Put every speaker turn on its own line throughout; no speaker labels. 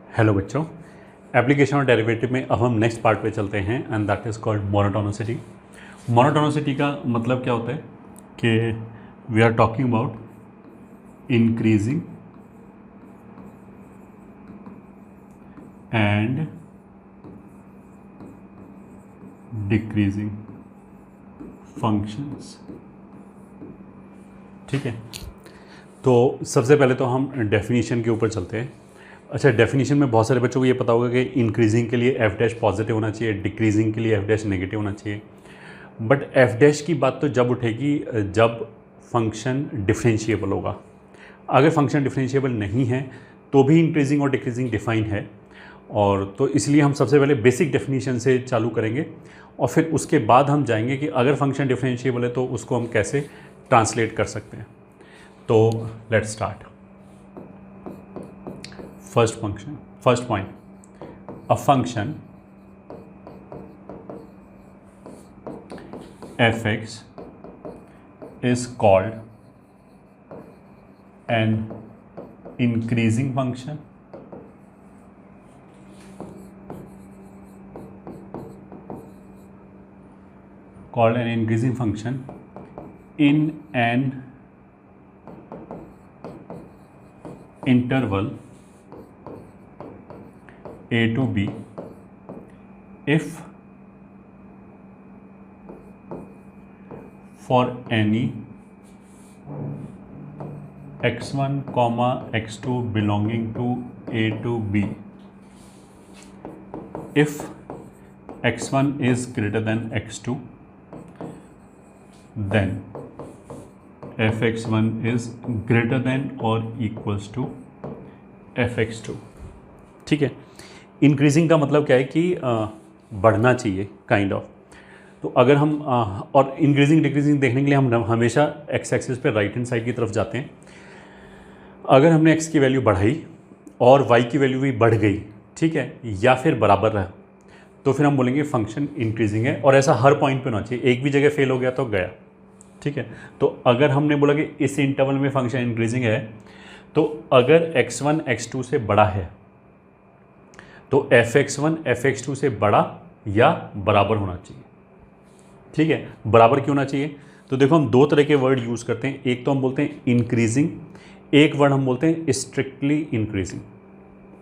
Hello बच्चों, application और derivative में अब हम नेक्स्ट पार्ट पे चलते हैं and that is called monotonicity. Monotonicity का मतलब क्या होता है कि we are talking about increasing and decreasing functions. ठीक है, तो सबसे पहले तो हम डेफिनेशन के ऊपर चलते हैं। अच्छा, डेफिनेशन में बहुत सारे बच्चों को ये पता होगा कि इंक्रीजिंग के लिए एफ डैश पॉजिटिव होना चाहिए, डिक्रीजिंग के लिए एफ डैश नेगेटिव होना चाहिए। बट एफ डैश की बात तो जब उठेगी जब फंक्शन डिफरेंशिएबल होगा। अगर फंक्शन डिफरेंशिएबल नहीं है तो भी इंक्रीजिंग और डिक्रीजिंग डिफाइन है, और तो इसलिए हम सबसे पहले बेसिक डेफिनेशन से चालू करेंगे और फिर उसके बाद हम जाएंगे कि अगर फंक्शन डिफरेंशिएबल है तो उसको हम कैसे ट्रांसलेट कर सकते हैं। तो let's start. First point, a function fx is called an increasing function in an interval a to b if for any x1 comma x2 belonging to a to b, if x1 is greater than x2 then fx1 is greater than or equals to fx2। ठीक है, increasing का मतलब क्या है कि बढ़ना चाहिए kind of. तो अगर हम और इंक्रीजिंग डिक्रीजिंग देखने के लिए हम हमेशा एक्स एक्सिस पे राइट हैंड साइड की तरफ जाते हैं। अगर हमने एक्स की वैल्यू बढ़ाई और वाई की वैल्यू भी बढ़ गई, ठीक है, या फिर बराबर रहा, तो फिर हम बोलेंगे फंक्शन इंक्रीजिंग है। और ऐसा हर पॉइंट पे होना चाहिए, एक भी जगह फेल हो गया तो गया। ठीक है, तो अगर हमने बोला कि इस इंटरवल में फंक्शन इंक्रीजिंग है, तो अगर x1 x2 से बड़ा है तो fx1 fx2 से बड़ा या बराबर होना चाहिए। ठीक है, बराबर क्यों होना चाहिए? तो देखो, हम दो तरह के वर्ड यूज़ करते हैं। एक तो हम बोलते हैं इंक्रीजिंग, एक वर्ड हम बोलते हैं स्ट्रिक्टली इंक्रीजिंग।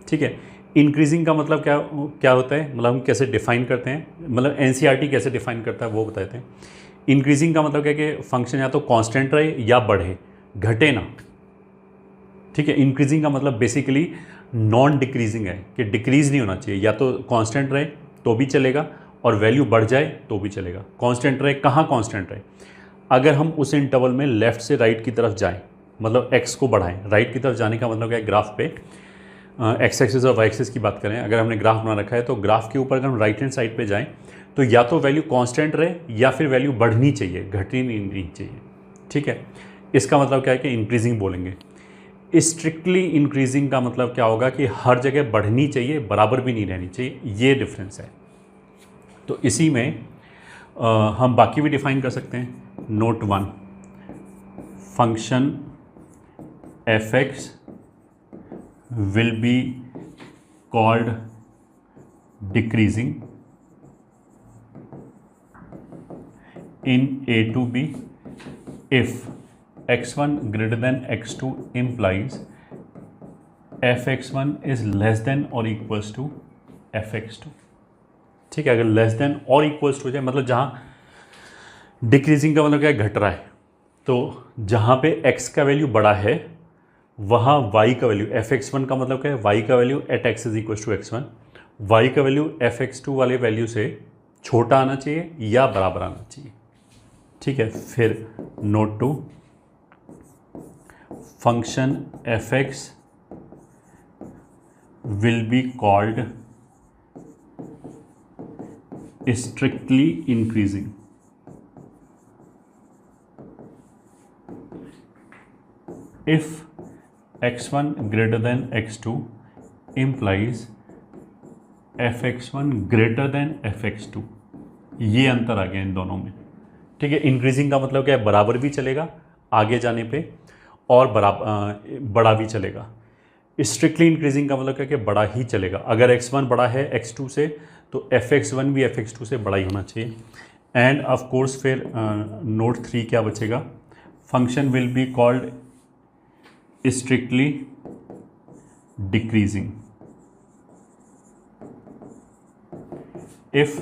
ठीक है, इंक्रीजिंग का मतलब क्या होता है, मतलब हम कैसे डिफाइन करते हैं, मतलब एनसीईआरटी कैसे डिफाइन करता है वो बताते हैं। इंक्रीजिंग का मतलब क्या है कि फंक्शन या तो कांस्टेंट रहे या बढ़े, घटे ना। ठीक है, इंक्रीजिंग का मतलब बेसिकली नॉन डिक्रीजिंग है कि डिक्रीज नहीं होना चाहिए, या तो कांस्टेंट रहे तो भी चलेगा और वैल्यू बढ़ जाए तो भी चलेगा। कांस्टेंट रहे, कहाँ कांस्टेंट रहे? अगर हम उस इंटरवल में लेफ्ट से राइट की तरफ जाएं, मतलब एक्स को बढ़ाएं। राइट की तरफ जाने का मतलब क्या है, ग्राफ पे एक्स एक्सिस और वाई एक्सिस की बात करें, अगर हमने ग्राफ बना रखा है तो ग्राफ के ऊपर अगर हम राइट हैंड साइड पे जाएं तो या तो वैल्यू कांस्टेंट रहे या फिर वैल्यू बढ़नी चाहिए, घटनी नहीं चाहिए। ठीक है, इसका मतलब क्या है कि इंक्रीजिंग बोलेंगे। स्ट्रिक्टली इंक्रीजिंग का मतलब क्या होगा कि हर जगह बढ़नी चाहिए, बराबर भी नहीं रहनी चाहिए। ये डिफरेंस है। तो इसी में हम बाकी भी डिफाइन कर सकते हैं। Note 1, function f x will be called decreasing in a to b if x1 greater than x2 implies fx1 is less than or equals to fx2। ठीक है, अगर लेस देन और इक्वल्स टू हो जाए, मतलब जहाँ डिक्रीजिंग का मतलब क्या है, घट रहा है, तो जहाँ पे x का वैल्यू बड़ा है वहाँ y का वैल्यू fx1 का मतलब क्या है, y का value at x is equals to x1, y का वैल्यू fx2 वाले वैल्यू से छोटा आना चाहिए या बराबर आना चाहिए। ठीक है, फिर note 2, function f x will be called strictly increasing if x1 greater than x2 implies fx1 greater than fx2। ये अंतर आ गया इन दोनों में। ठीक है, इंक्रीजिंग का मतलब क्या है, बराबर भी चलेगा आगे जाने पे और बड़ा भी चलेगा। स्ट्रिक्टली इंक्रीजिंग का मतलब क्या कि बड़ा ही चलेगा। अगर x1 बड़ा है x2 से तो fx1 भी fx2 से बड़ा ही होना चाहिए। एंड ऑफ कोर्स फिर नोट 3 क्या बचेगा, function will be called strictly decreasing if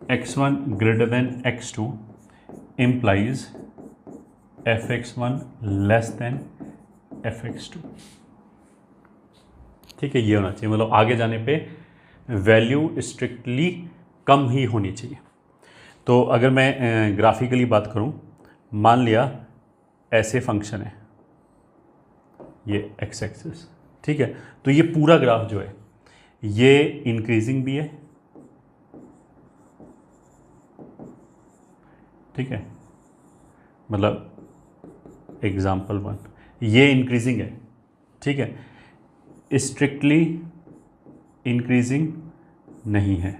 x1 greater than x2 implies fx1 less than fx2। ठीक है, ये होना चाहिए, मतलब आगे जाने पे वैल्यू स्ट्रिक्टली कम ही होनी चाहिए। तो अगर मैं ग्राफिकली बात करूं, मान लिया ऐसे फंक्शन है, ये एक्स एक्सिस, ठीक है, तो ये पूरा ग्राफ जो है ये इंक्रीजिंग भी है, ठीक है, मतलब एग्जाम्पल 1 ये इंक्रीजिंग है, ठीक है, स्ट्रिक्टली इंक्रीजिंग नहीं है।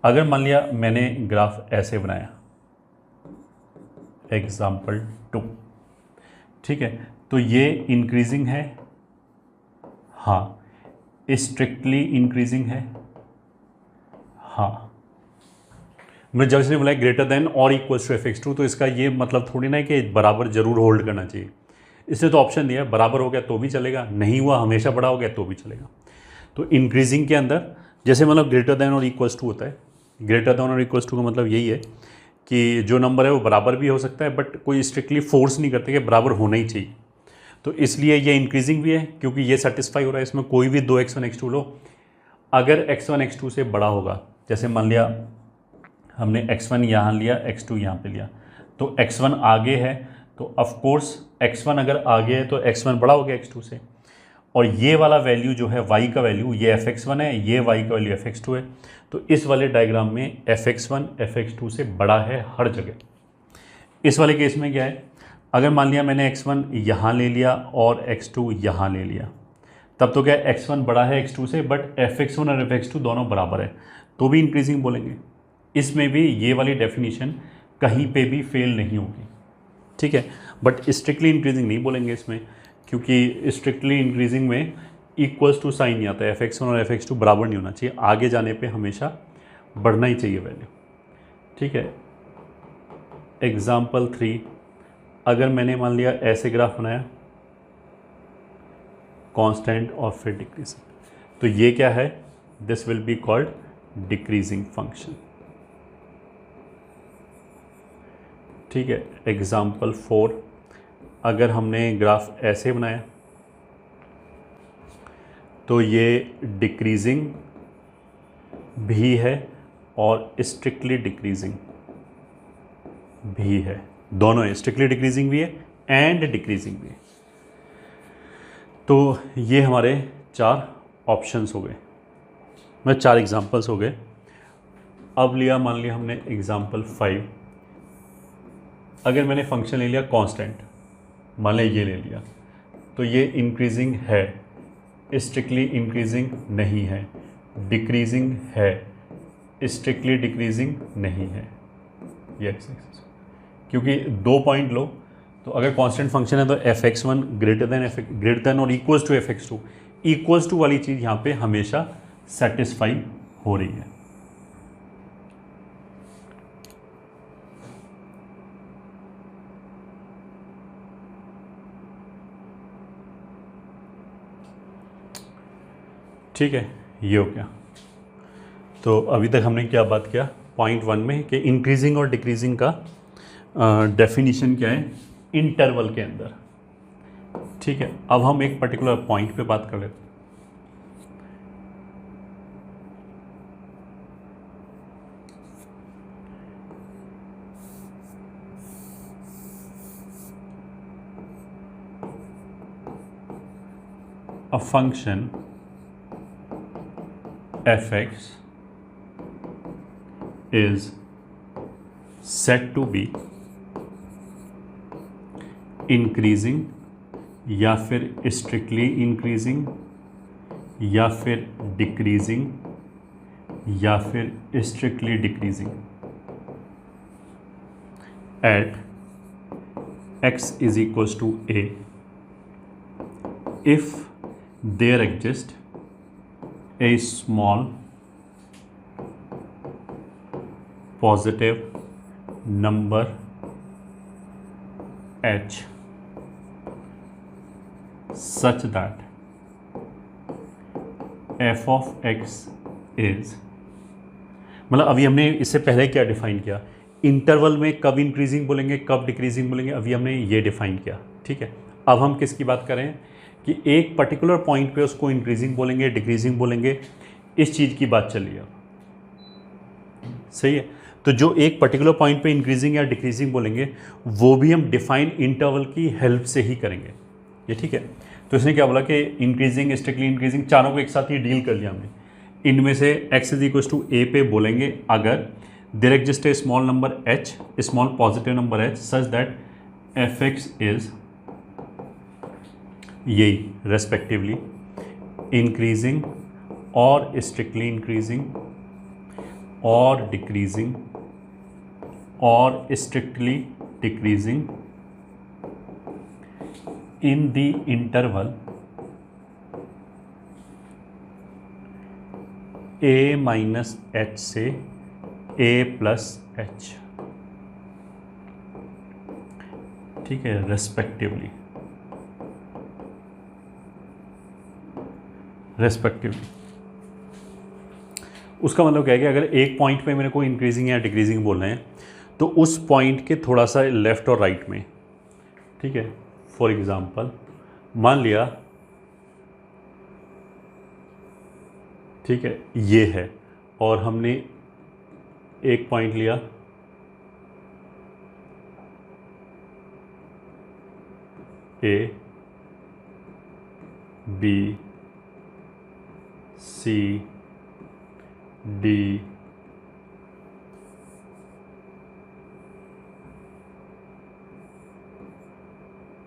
अगर मान लिया मैंने ग्राफ ऐसे बनाया, एग्जाम्पल 2, ठीक है, तो ये इंक्रीजिंग है, हाँ, स्ट्रिक्टली इंक्रीजिंग है, हाँ। मैं जब इसने बोला ग्रेटर देन और इक्वल्स टू fx2, तो इसका ये मतलब थोड़ी ना है कि बराबर जरूर होल्ड करना चाहिए। इसने तो ऑप्शन दिया, बराबर हो गया तो भी चलेगा, नहीं हुआ हमेशा बड़ा हो गया तो भी चलेगा। तो इंक्रीजिंग के अंदर जैसे मतलब ग्रेटर देन और इक्वल्स टू होता है, ग्रेटर देन और इक्वल्स टू का मतलब यही है कि जो नंबर है वो बराबर भी हो सकता है, बट कोई स्ट्रिक्टली फोर्स नहीं करते कि बराबर होना ही चाहिए। तो इसलिए ये इंक्रीजिंग भी है क्योंकि ये सेटिस्फाई हो रहा है, इसमें कोई भी दो x1 x2 लो, अगर x1 x2 से बड़ा होगा, जैसे मान लिया हमने x1 यहाँ लिया, x2 यहाँ पे लिया, तो x1 आगे है, तो ऑफ कोर्स x1 अगर आगे है तो x1 बड़ा हो गया x2 से, और ये वाला वैल्यू जो है y का वैल्यू, ये fx1 है, ये y का वैल्यू fx2 है, तो इस वाले डायग्राम में fx1 fx2 से बड़ा है हर जगह। इस वाले केस में क्या है, अगर मान लिया मैंने x1 यहाँ ले लिया और x2 यहाँ ले लिया, तब तो क्या है x1 बड़ा है x2 से, बट fx1 और fx2 दोनों बराबर है, तो भी इंक्रीजिंग बोलेंगे। इसमें भी ये वाली डेफिनेशन कहीं पे भी फेल नहीं होगी, ठीक है, बट स्ट्रिक्टली इंक्रीजिंग नहीं बोलेंगे इसमें, क्योंकि स्ट्रिक्टली इंक्रीजिंग में इक्वल्स टू साइन नहीं आता है, fx1 और fx2 बराबर नहीं होना चाहिए, आगे जाने पे हमेशा बढ़ना ही चाहिए वैल्यू, ठीक है। एग्जाम्पल 3, अगर मैंने मान लिया ऐसे ग्राफ बनाया, कांस्टेंट और फिर डिक्रीजिंग, तो ये क्या है, this will be called decreasing function, ठीक है। एग्जाम्पल 4, अगर हमने ग्राफ ऐसे बनाया तो ये डिक्रीजिंग भी है और स्ट्रिक्टली डिक्रीजिंग भी है, दोनों है, स्ट्रिक्टली डिक्रीजिंग भी है एंड डिक्रीजिंग भी है। तो ये हमारे 4 ऑप्शंस हो गए, मैं 4 एग्जांपल्स हो गए। अब लिया, मान लिया हमने एग्जांपल 5, अगर मैंने फंक्शन ले लिया कांस्टेंट, मान लिया ये ले लिया, तो ये इंक्रीजिंग है, स्ट्रिक्टली इंक्रीजिंग नहीं है, डिक्रीजिंग है, स्ट्रिक्टली डिक्रीजिंग नहीं है, ये एक्स एक्सिस, क्योंकि 2 पॉइंट लो, तो अगर कांस्टेंट फंक्शन है तो fx1 ग्रेटर देन और equals to fx2, equals to वाली चीज़ यहाँ पे हमेशा सेटिस्फाई हो रही है। ठीक है, ये हो गया। तो अभी तक हमने क्या बात किया पॉइंट 1 में कि इंक्रीजिंग और डिक्रीजिंग का डेफिनेशन क्या है इंटरवल के अंदर, ठीक है। अब हम एक पर्टिकुलर पॉइंट पे बात कर लेते हैं। A function fx is said to be increasing या फिर strictly increasing या फिर decreasing या फिर strictly decreasing at x is equals to a if there exists a small positive number h such that f of x is, मतलब अभी हमने इससे पहले क्या डिफाइन किया, इंटरवल में कब इंक्रीजिंग बोलेंगे कब डिक्रीजिंग बोलेंगे, अभी हमने ये डिफाइन किया। ठीक है, अब हम किसकी बात कर रहे हैं कि एक पर्टिकुलर पॉइंट पे उसको इंक्रीजिंग बोलेंगे डिक्रीजिंग बोलेंगे, इस चीज़ की बात चल रही है। सही है, तो जो एक पर्टिकुलर पॉइंट पे इंक्रीजिंग या डिक्रीजिंग बोलेंगे वो भी हम डिफाइन इंटरवल की हेल्प से ही करेंगे। ये ठीक है, तो इसने क्या बोला कि इंक्रीजिंग स्ट्रिक्टली इंक्रीजिंग चारों को एक साथ ही डील कर लिया हमने। इनमें से x is equal to a पे बोलेंगे अगर there exist a small number h, small positive number h such that F x is यही रेस्पेक्टिवली इंक्रीजिंग और स्ट्रिक्टली इंक्रीजिंग और डिक्रीजिंग और strictly decreasing in the interval a minus h से a plus h। ठीक है, respectively उसका मतलब क्या है कि अगर एक पॉइंट पे मेरे को इंक्रीजिंग या डिक्रीजिंग बोलना है तो उस पॉइंट के थोड़ा सा लेफ्ट और राइट में, ठीक है, फॉर एग्जाम्पल मान लिया, ठीक है, ये है और हमने एक पॉइंट लिया ए बी सी डी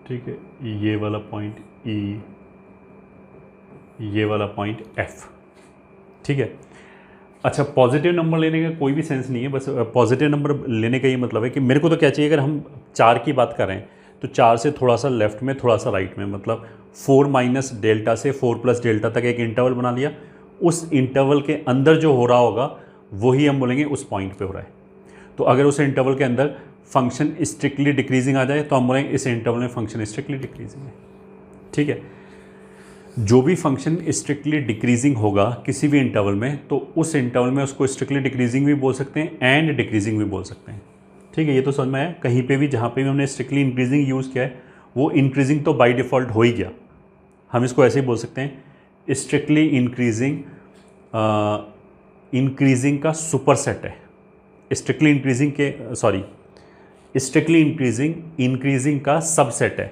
ठीक है, ये वाला पॉइंट ई, ये वाला पॉइंट एफ। ठीक है, अच्छा, पॉजिटिव नंबर लेने का कोई भी सेंस नहीं है, बस पॉजिटिव नंबर लेने का ये मतलब है कि मेरे को तो क्या चाहिए, अगर हम 4 की बात कर रहे हैं तो 4 से थोड़ा सा लेफ्ट में थोड़ा सा राइट में, मतलब 4 माइनस डेल्टा से 4 प्लस डेल्टा तक एक इंटरवल बना लिया। उस इंटरवल के अंदर जो हो रहा होगा वही हम बोलेंगे उस पॉइंट पे हो रहा है। तो अगर उस इंटरवल के अंदर फंक्शन स्ट्रिक्टली डिक्रीजिंग आ जाए तो हम बोलेंगे इस इंटरवल में फंक्शन स्ट्रिक्टली डिक्रीजिंग है। ठीक है, जो भी फंक्शन स्ट्रिक्टली डिक्रीजिंग होगा किसी भी इंटरवल में तो उस इंटरवल में उसको स्ट्रिक्टली डिक्रीजिंग भी बोल सकते हैं एंड डिक्रीजिंग भी बोल सकते हैं। ठीक है, ये तो समझ में आया। कहीं पे भी जहाँ पे भी हमने स्ट्रिक्टली इंक्रीजिंग यूज़ किया है वो इंक्रीजिंग तो बाय डिफ़ॉल्ट हो ही गया, हम इसको ऐसे ही बोल सकते हैं स्ट्रिक्टली इंक्रीजिंग, इंक्रीजिंग का सुपर सेट है। स्ट्रिक्टली इंक्रीजिंग के स्ट्रिक्टली इंक्रीजिंग का सबसेट है,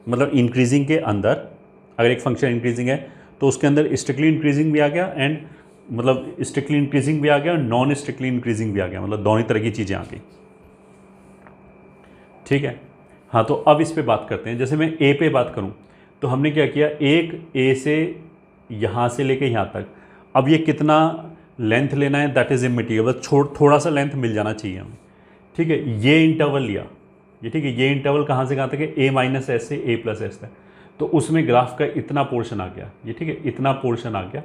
मतलब इंक्रीजिंग के अंदर अगर एक फंक्शन इंक्रीजिंग है तो उसके अंदर स्ट्रिक्टली इंक्रीजिंग भी आ गया एंड मतलब स्ट्रिक्टली इंक्रीजिंग भी आ गया और नॉन स्ट्रिक्टली इंक्रीजिंग भी आ गया, मतलब दोनों तरह की चीज़ें आ गई। ठीक है, हाँ, तो अब इस पे बात करते हैं। जैसे मैं ए पे बात करूँ तो हमने क्या किया, एक ए से यहाँ से लेके यहाँ तक, अब ये कितना लेंथ लेना है दैट इज़ इमैटेरियल, बस थोड़ा सा लेंथ मिल जाना चाहिए हमें। ठीक है, ये इंटरवल लिया, ये ठीक है, ये इंटरवल कहाँ से कहाँ तक है, ए माइनस एस से ए प्लस एस तक, तो उसमें ग्राफ का इतना पोर्शन आ गया, ये ठीक है, इतना पोर्शन आ गया।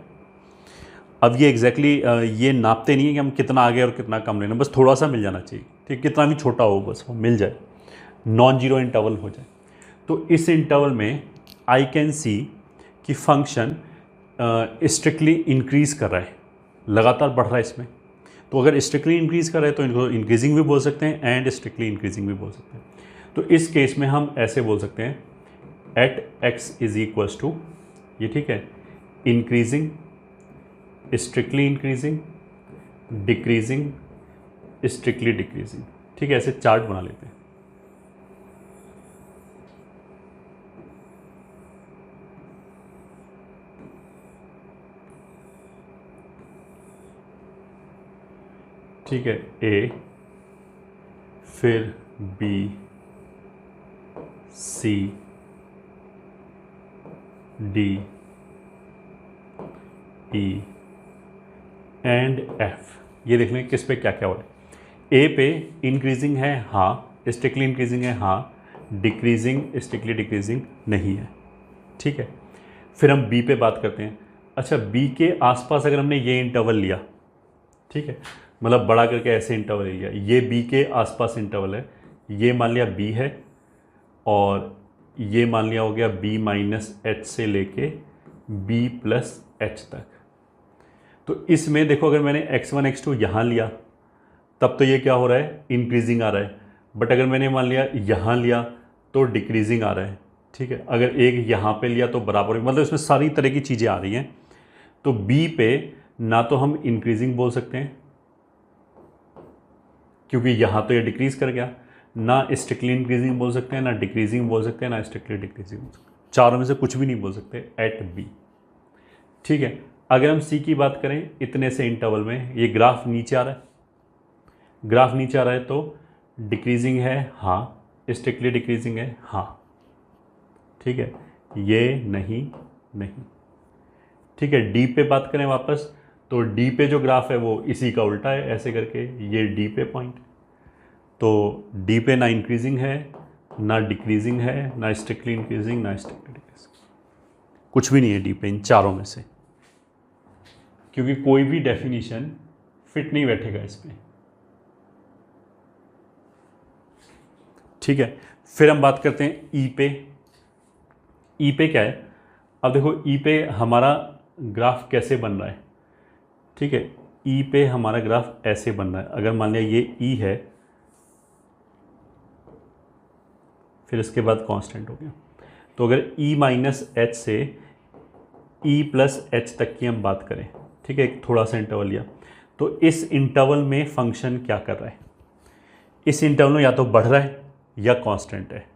अब ये एग्जैक्टली ये नापते नहीं है कि हम कितना आगे और कितना कम लेना, बस थोड़ा सा मिल जाना चाहिए। ठीक, कितना भी छोटा हो बस वो मिल जाए, नॉन जीरो इंटरवल हो जाए। तो इस इंटरवल में आई कैन सी कि फंक्शन स्ट्रिक्टली इंक्रीज़ कर रहा है, लगातार बढ़ रहा है इसमें। तो अगर स्ट्रिक्टली इंक्रीज़ कर रहा है तो इनको इंक्रीजिंग भी बोल सकते हैं एंड स्ट्रिक्टली इंक्रीजिंग भी बोल सकते हैं। तो इस केस में हम ऐसे बोल सकते हैं at x is equals to, ये ठीक है, increasing, strictly increasing, decreasing, strictly decreasing. ठीक है, ऐसे चार्ट बना लेते हैं। ठीक है, ए, फिर B, C, D, E and F. ये देख लें किस पे क्या क्या हो रहा है। ए पे इंक्रीजिंग है, हाँ, स्ट्रिक्टली इंक्रीजिंग है, हाँ, डिक्रीजिंग स्ट्रिक्टली डिक्रीजिंग नहीं है। ठीक है, फिर हम बी पे बात करते हैं। अच्छा, बी के आसपास अगर हमने ये इंटरवल लिया, ठीक है, मतलब बड़ा करके ऐसे इंटरवल लिया, ये बी के आसपास इंटरवल है, ये मान लिया बी है और ये मान लिया हो गया बी माइनस एच से लेके बी प्लस एच तक। तो इसमें देखो, अगर मैंने x1 x2 यहाँ लिया तब तो ये क्या हो रहा है, इंक्रीजिंग आ रहा है। बट अगर मैंने मान लिया यहाँ लिया तो डिक्रीजिंग आ रहा है। ठीक है, अगर एक यहाँ पे लिया तो बराबर, मतलब इसमें सारी तरह की चीज़ें आ रही हैं। तो बी पे ना तो हम इंक्रीजिंग बोल सकते हैं क्योंकि यहाँ तो ये डिक्रीज कर गया, ना स्ट्रिक्टली इंक्रीजिंग बोल सकते हैं, ना डिक्रीजिंग बोल सकते हैं, ना स्ट्रिक्टली डिक्रीजिंग बोल सकते हैं। चारों में से कुछ भी नहीं बोल सकते एट बी। ठीक है, अगर हम सी की बात करें, इतने से इंटरवल में ये ग्राफ नीचे आ रहा है, ग्राफ नीचे आ रहा है तो डिक्रीजिंग है, हाँ। स्ट्रिक्टली डिक्रीजिंग है, हाँ। ठीक है, ये नहीं, नहीं। ठीक है, डी पे बात करें वापस, तो डी पे जो ग्राफ है वो इसी का उल्टा है, ऐसे करके ये डी पे पॉइंट। तो डी पे ना इंक्रीजिंग है, ना डिक्रीजिंग है, ना स्ट्रिक्टली इंक्रीजिंग, ना स्ट्रिक्टली डिक्रीजिंग, कुछ भी नहीं है डी पे इन चारों में से, क्योंकि कोई भी डेफिनेशन फिट नहीं बैठेगा इस पे। ठीक है, फिर हम बात करते हैं ई पे। ई पे क्या है, अब देखो ई पे हमारा ग्राफ कैसे बन रहा है। ठीक है, ई पे हमारा ग्राफ ऐसे बन रहा है। अगर मान लिया ये ई है, फिर इसके बाद कांस्टेंट हो गया, तो अगर ई माइनस एच से ई प्लस एच तक की हम बात करें, ठीक है, एक थोड़ा सा इंटरवल लिया, तो इस इंटरवल में फंक्शन क्या कर रहा है, इस इंटरवल में या तो बढ़ रहा है या कांस्टेंट है।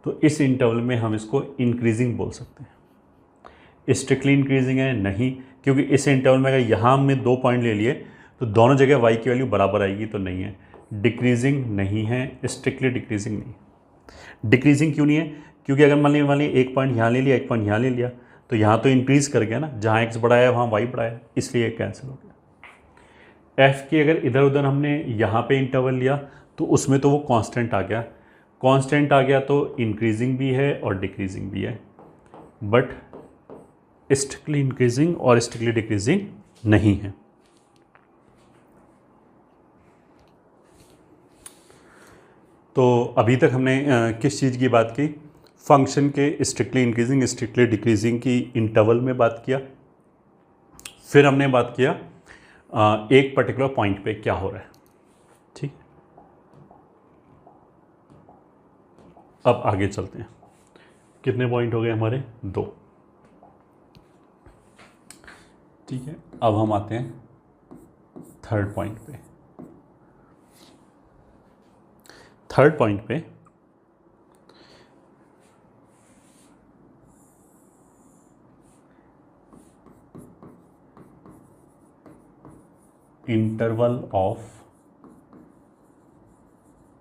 तो इस इंटरवल में हम इसको इंक्रीजिंग बोल सकते हैं। स्ट्रिक्टली इंक्रीजिंग है, नहीं, क्योंकि इस इंटरवल में अगर यहाँ हमने 2 पॉइंट ले लिए तो दोनों जगह y की वैल्यू बराबर आएगी, तो नहीं है। डिक्रीजिंग नहीं है, स्ट्रिक्टली डिक्रीजिंग नहीं। डिक्रीजिंग क्यों नहीं है, क्योंकि अगर मान लिया एक पॉइंट यहाँ ले लिया, एक पॉइंट यहाँ ले लिया, तो यहाँ तो इंक्रीज कर गया ना, जहाँ x बढ़ाया वहाँ y बढ़ाया, इसलिए कैंसिल हो गया। f की अगर इधर उधर हमने यहाँ पे इंटरवल लिया तो उसमें तो वो कांस्टेंट आ गया, कांस्टेंट आ गया तो इंक्रीजिंग भी है और डिक्रीजिंग भी है, बट स्ट्रिक्टली इंक्रीजिंग और स्ट्रिक्टली डिक्रीजिंग नहीं है। तो अभी तक हमने किस चीज़ की बात की, फंक्शन के स्ट्रिक्टली इंक्रीजिंग स्ट्रिक्टली डिक्रीजिंग की इंटरवल में बात किया। फिर हमने बात किया एक पर्टिकुलर पॉइंट पे क्या हो रहा है। ठीक, अब आगे चलते हैं। कितने पॉइंट हो गए हमारे, 2। ठीक है, अब हम आते हैं थर्ड पॉइंट पे। थर्ड पॉइंट पे इंटरवल ऑफ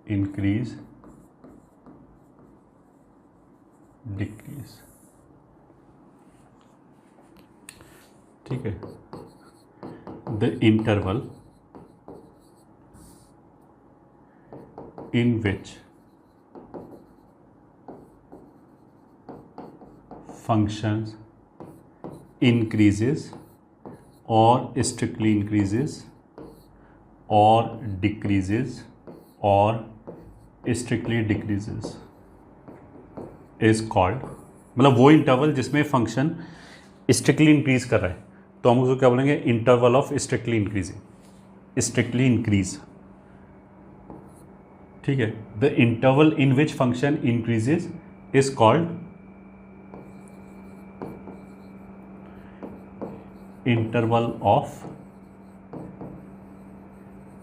इंक्रीज डिक्रीज। ठीक है, the interval in which functions increases or strictly increases or decreases or strictly decreases is called, मतलब वो इंटरवल जिसमें फंक्शन स्ट्रिक्टली इंक्रीज कर रहा है तो हम उसको क्या बोलेंगे, interval of strictly increasing, strictly increase. ठीक है, the interval in which function increases is called interval of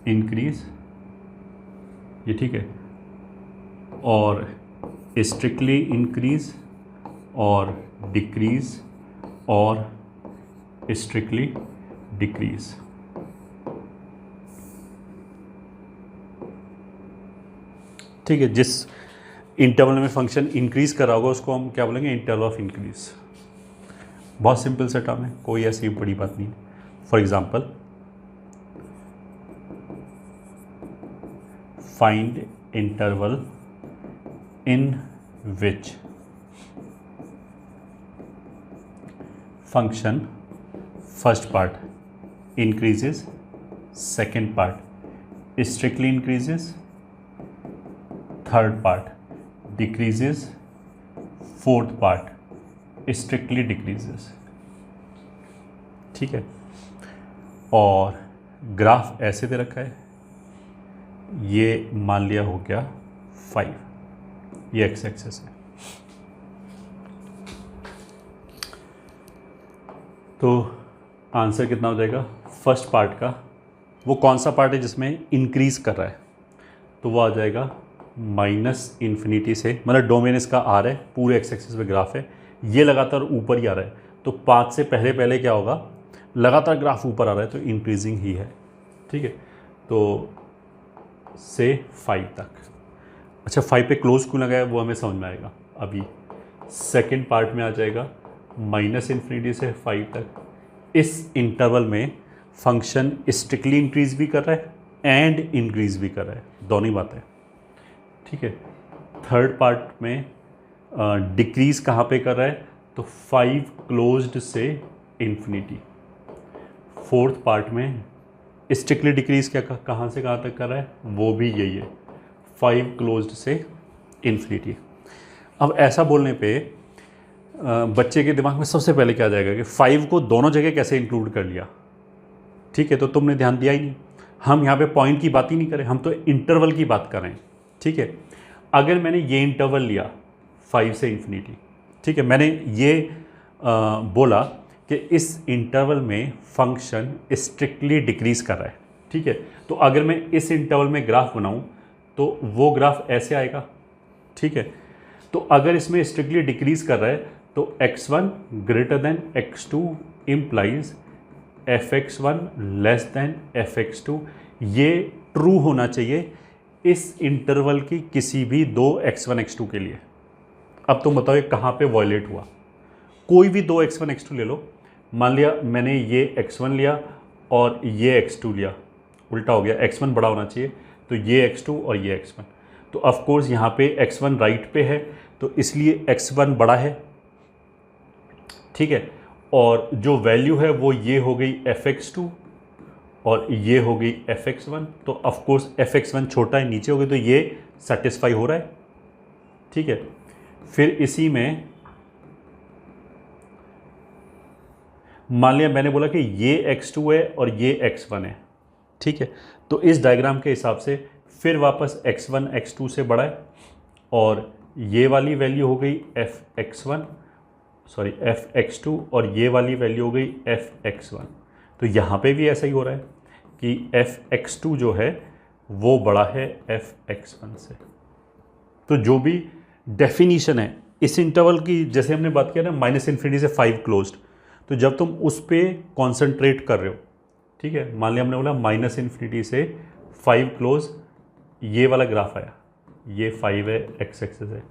increase, ये ठीक है, और स्ट्रिक्टली इंक्रीज और डिक्रीज और स्ट्रिक्टली डिक्रीज। ठीक है, जिस इंटरवल में फंक्शन इंक्रीज कर रहा होगा उसको हम क्या बोलेंगे, इंटरवल ऑफ इंक्रीज। बहुत सिंपल सा टर्म है, कोई ऐसी बड़ी बात नहीं। For example, find interval in which function first part increases, second part strictly increases, third part decreases, fourth part strictly decreases. ठीक है, और ग्राफ ऐसे दे रखा है, ये मान लिया हो गया 5, ये एक्स एक्सेस है। तो आंसर कितना हो जाएगा फर्स्ट पार्ट का, वो कौन सा पार्ट है जिसमें इंक्रीज कर रहा है, तो वो आ जाएगा माइनस इन्फिनिटी से, मतलब डोमेन इसका आर है, पूरे एक्स एक्सिस पे ग्राफ है, ये लगातार ऊपर ही आ रहा है, तो 5 से पहले पहले क्या होगा, लगातार ग्राफ ऊपर आ रहा है तो इंक्रीजिंग ही है। ठीक है, तो से 5 तक। अच्छा 5 पे क्लोज क्यों लगाया वो हमें समझ में आएगा अभी। सेकेंड पार्ट में आ जाएगा माइनस इन्फिनिटी से 5 तक। इस इंटरवल में फंक्शन स्ट्रिक्टली इंक्रीज भी कर रहा है एंड इंक्रीज भी कर रहा है, दोनों बात है। ठीक है, थर्ड पार्ट में डिक्रीज कहाँ पे कर रहा है, तो 5 क्लोज्ड से इन्फिनिटी। फोर्थ पार्ट में स्ट्रिक्टली डिक्रीज क्या कहाँ से कहाँ तक कर रहा है, वो भी यही है, 5 क्लोज्ड से इन्फिनिटी। अब ऐसा बोलने पे बच्चे के दिमाग में सबसे पहले क्या जाएगा कि 5 को दोनों जगह कैसे इंक्लूड कर लिया। ठीक है, तो तुमने ध्यान दिया ही नहीं, हम यहाँ पे पॉइंट की बात ही नहीं करें, हम तो इंटरवल की बात कर रहे हैं। ठीक है, अगर मैंने ये इंटरवल लिया 5 से इन्फिनिटी, ठीक है, मैंने ये बोला कि इस इंटरवल में फंक्शन स्ट्रिक्टली डिक्रीज कर रहा है। ठीक है, तो अगर मैं इस इंटरवल में ग्राफ बनाऊं तो वो ग्राफ ऐसे आएगा। ठीक है, तो अगर इसमें स्ट्रिक्टली डिक्रीज कर रहा है तो x1 greater than x2 implies fx1 less than fx2, ये ट्रू होना चाहिए इस इंटरवल की किसी भी दो x1 x2 के लिए। अब तुम बताओ ये कहाँ पे वायलेट हुआ, कोई भी दो x1 x2 ले लो, मान लिया मैंने ये x1 लिया और ये x2 लिया, उल्टा हो गया, x1 बड़ा होना चाहिए तो ये x2 और ये x1, तो ऑफ कोर्स यहाँ पे x1 राइट पे है तो इसलिए x1 बड़ा है। ठीक है, और जो वैल्यू है वो ये हो गई fx2 और ये हो गई fx1, तो ऑफ कोर्स fx1 छोटा है नीचे हो गई तो ये सेटिस्फाई हो रहा है। ठीक है, फिर इसी में मान लिया मैंने बोला कि ये x2 है और ये x1 है। ठीक है, तो इस डायग्राम के हिसाब से फिर वापस x1 x2 से बड़ा है और ये वाली वैल्यू हो गई fx2 और ये वाली वैल्यू हो गई fx1। तो यहाँ पे भी ऐसा ही हो रहा है कि fx2 जो है वो बड़ा है fx1 से। तो जो भी डेफिनीशन है इस इंटरवल की, जैसे हमने बात किया ना माइनस इन्फिनिटी से 5 क्लोज्ड, तो जब तुम उस पर कॉन्सेंट्रेट कर रहे हो, ठीक है, मान लिया हमने बोला माइनस इन्फिनिटी से 5 क्लोज, ये वाला ग्राफ आया, ये 5 है, एक्स एक्सेस है।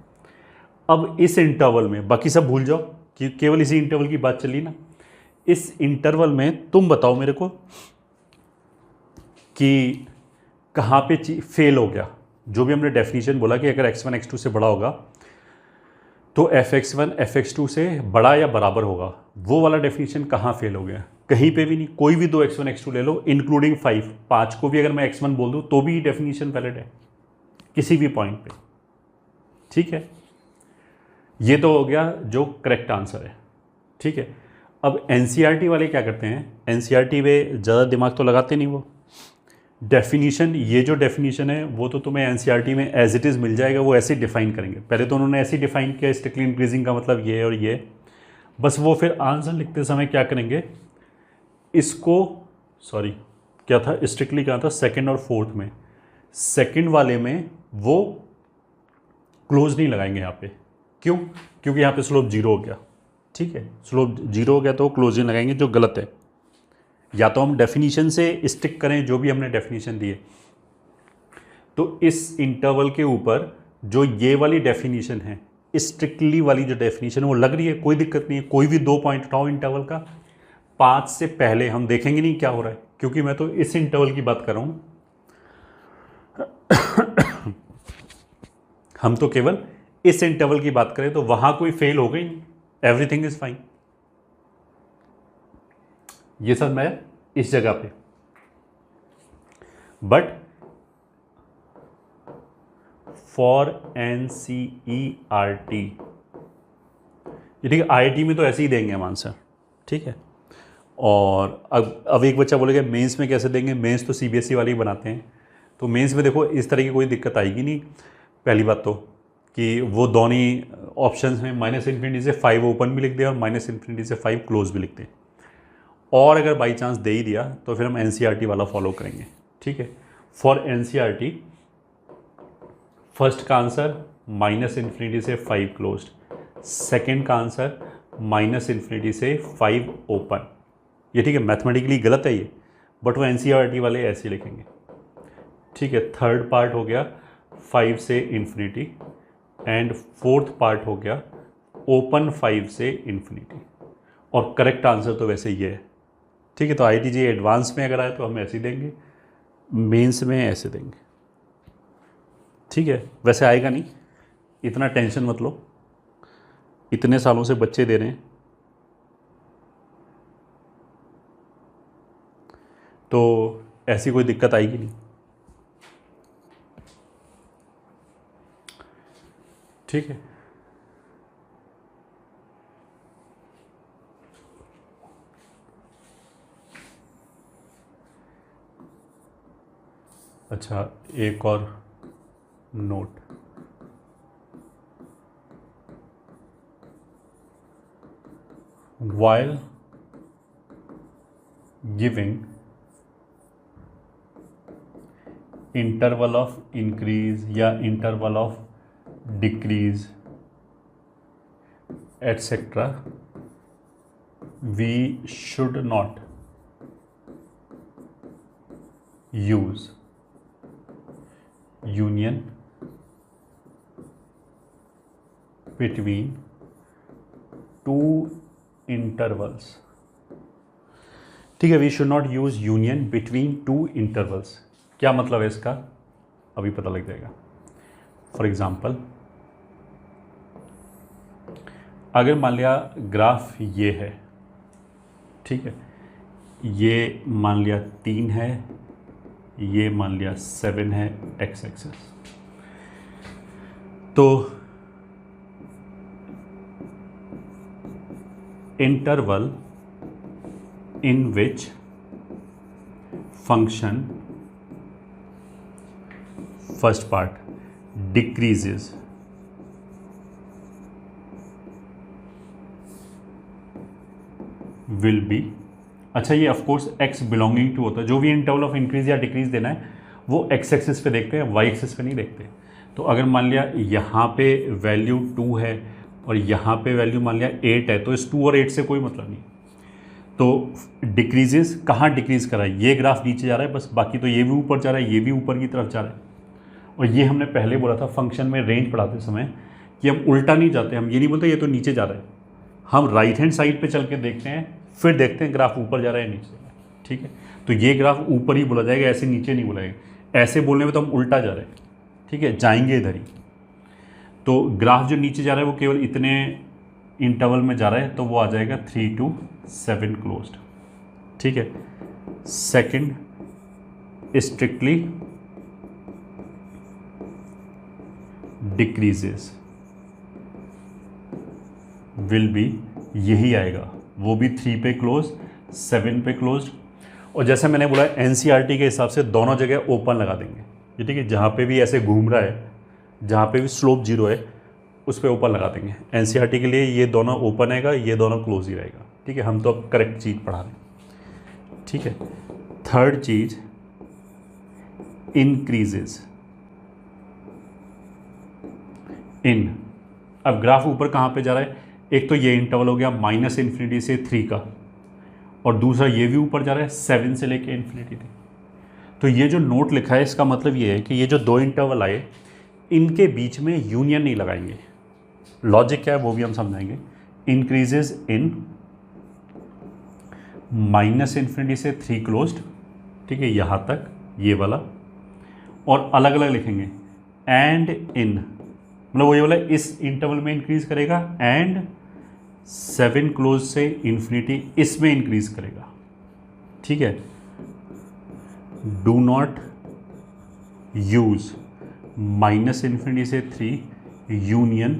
अब इस इंटरवल में बाकी सब भूल जाओ कि केवल इसी इंटरवल की बात चली ना, इस इंटरवल में तुम बताओ मेरे को कि कहाँ पे फेल हो गया। जो भी हमने डेफिनेशन बोला कि अगर x1 x2 से बड़ा होगा तो fx1 fx2 से बड़ा या बराबर होगा, वो वाला डेफिनेशन कहाँ फेल हो गया, कहीं पे भी नहीं। कोई भी दो x1 x2 ले लो इंक्लूडिंग 5 को भी अगर मैं x1 बोल दूँ तो भी डेफिनेशन वैलिड है किसी भी पॉइंट पे। ठीक है, ये तो हो गया जो करेक्ट आंसर है। ठीक है, अब एनसीईआरटी वाले क्या करते हैं, एनसीईआरटी में ज़्यादा दिमाग तो लगाते नहीं, वो डेफिनीशन, ये जो डेफिनीशन है वो तो तुम्हें एनसीईआरटी में एज इट इज़ मिल जाएगा, वो ऐसे डिफाइन करेंगे। पहले तो उन्होंने ऐसे डिफाइन किया स्ट्रिक्टली इंक्रीजिंग का मतलब ये और ये, बस वो फिर आंसर लिखते समय क्या करेंगे, इसको क्या था स्ट्रिक्टली, क्या था सेकंड और फोर्थ में, सेकंड वाले में वो क्लोज नहीं लगाएंगे यहाँ पे। क्यों? क्योंकि यहाँ पे स्लोप 0 हो गया। ठीक है, स्लोप 0 हो गया तो क्लोज नहीं लगाएंगे, जो गलत है। या तो हम डेफिनीशन से स्टिक करें जो भी हमने डेफिनीशन दी है, तो इस इंटरवल के ऊपर जो ये वाली डेफिनीशन है, स्ट्रिक्टली वाली जो डेफिनीशन है वो लग रही है, कोई दिक्कत नहीं है। कोई भी 2 पॉइंट उठाओ इंटरवल का, 5 से पहले हम देखेंगे नहीं क्या हो रहा है, क्योंकि मैं तो इस इंटरवल की बात कर रहा हूँ। हम तो केवल इस इंटरवल की बात करें तो वहां कोई फेल हो गई नहीं, एवरीथिंग इज फाइन। ये सब मैं इस जगह पे, बट फॉर NCERT, ये ठीक है, IIT में तो ऐसे ही देंगे हम आंसर, ठीक है। और अब एक बच्चा बोलेगा मेंस में कैसे देंगे, मेंस तो CBSE वाले ही बनाते हैं। तो मेंस में देखो इस तरह की कोई दिक्कत आएगी नहीं। पहली बात तो कि वो दोनों ऑप्शंस में -∞ से 5 ओपन भी लिख दें और -∞ से 5 क्लोज भी लिख दें। और अगर बाई चांस दे ही दिया तो फिर हम NCERT वाला फॉलो करेंगे, ठीक है। फॉर NCERT फर्स्ट का आंसर -∞ से 5 क्लोज्ड, सेकेंड का आंसर -∞ से 5 ओपन। ये ठीक है, मैथमेटिकली गलत है ये, बट वो NCERT वाले ऐसे लिखेंगे, ठीक है। थर्ड पार्ट हो गया 5 से इन्फिनिटी, एंड फोर्थ पार्ट हो गया ओपन 5 से इन्फिनिटी। और करेक्ट आंसर तो वैसे ये है, ठीक है। तो IIT JEE एडवांस में अगर आए तो हम ऐसे देंगे, मेंस में ऐसे देंगे, ठीक है। वैसे आएगा नहीं, इतना टेंशन मत लो, इतने सालों से बच्चे दे रहे हैं तो ऐसी कोई दिक्कत आएगी नहीं, ठीक है। अच्छा, एक और note, while giving interval of increase या interval of decrease etc, we should not use union between two intervals, ठीक है। We should not use union between two intervals. क्या मतलब है इसका, अभी पता लग जाएगा। फॉर एग्जाम्पल, अगर मान लिया ग्राफ ये है, ठीक है, ये मान लिया 3 है, ये मान लिया 7 है एक्स एक्सेस, तो interval in which function first part decreases will be, अच्छा ये of course x belonging to होता है, जो भी इंटरवल ऑफ इंक्रीज या डिक्रीज देना है वो x एक्सिस पे देखते हैं, y एक्सिस पे नहीं देखते। तो अगर मान लिया यहाँ पे वैल्यू 2 है और यहाँ पे वैल्यू मान लिया 8 है, तो इस 2 और 8 से कोई मतलब नहीं। तो डिक्रीजेस कहाँ डिक्रीज़ करा है, ये ग्राफ नीचे जा रहा है बस, बाकी तो ये भी ऊपर जा रहा है, ये भी ऊपर की तरफ जा रहा है। और ये हमने पहले बोला था फंक्शन में रेंज पढ़ाते समय कि हम उल्टा नहीं जाते, हम ये नहीं बोलते ये तो नीचे जा रहा है, हम राइट हैंड साइड पे चल के देखते हैं, फिर देखते हैं ग्राफ ऊपर जा रहा है नीचे जा रहा है, ठीक है। तो ये ग्राफ ऊपर ही बोला जाएगा, ऐसे नीचे नहीं बोला जाएगा। ऐसे बोलने में तो हम उल्टा जा रहे हैं, ठीक है, जाएंगे इधर ही। तो ग्राफ जो नीचे जा रहा है वो केवल इतने इंटरवल में जा रहा है, तो वो आ जाएगा 3 to 7 क्लोज्ड, ठीक है। Second, strictly decreases will be, यही आएगा, वो भी 3 पे क्लोज, 7 पे क्लोज्ड। और जैसे मैंने बोला NCERT के हिसाब से दोनों जगह ओपन लगा देंगे, ये ठीक है। जहाँ पे भी ऐसे घूम रहा है, जहाँ पे भी स्लोप 0 है उस पर ओपन लगा देंगे। NCERT के लिए ये दोनों ओपन रहेगा, ये दोनों क्लोज ही रहेगा, ठीक है। हम तो अब करेक्ट चीज़ पढ़ा रहे हैं, ठीक है। थर्ड चीज, इंक्रीजेज इन, अब ग्राफ ऊपर कहाँ पे जा रहा है, एक तो ये इंटरवल हो गया -∞ से 3 का, और दूसरा ये भी ऊपर जा रहा है 7 से लेके इन्फिनिटी तक। तो ये जो नोट लिखा है इसका मतलब ये है कि ये जो 2 इंटरवल आए इनके बीच में यूनियन नहीं लगाएंगे। लॉजिक क्या है वो भी हम समझाएंगे। इंक्रीजेज इन -∞ से 3 क्लोज्ड, ठीक है, यहाँ तक ये वाला, और अलग अलग लिखेंगे एंड इन, मतलब वो ये वाला इस इंटरवल में इंक्रीज करेगा, एंड 7 क्लोज से इन्फिनिटी इसमें इंक्रीज करेगा, ठीक है, do not use minus infinity से 3 यूनियन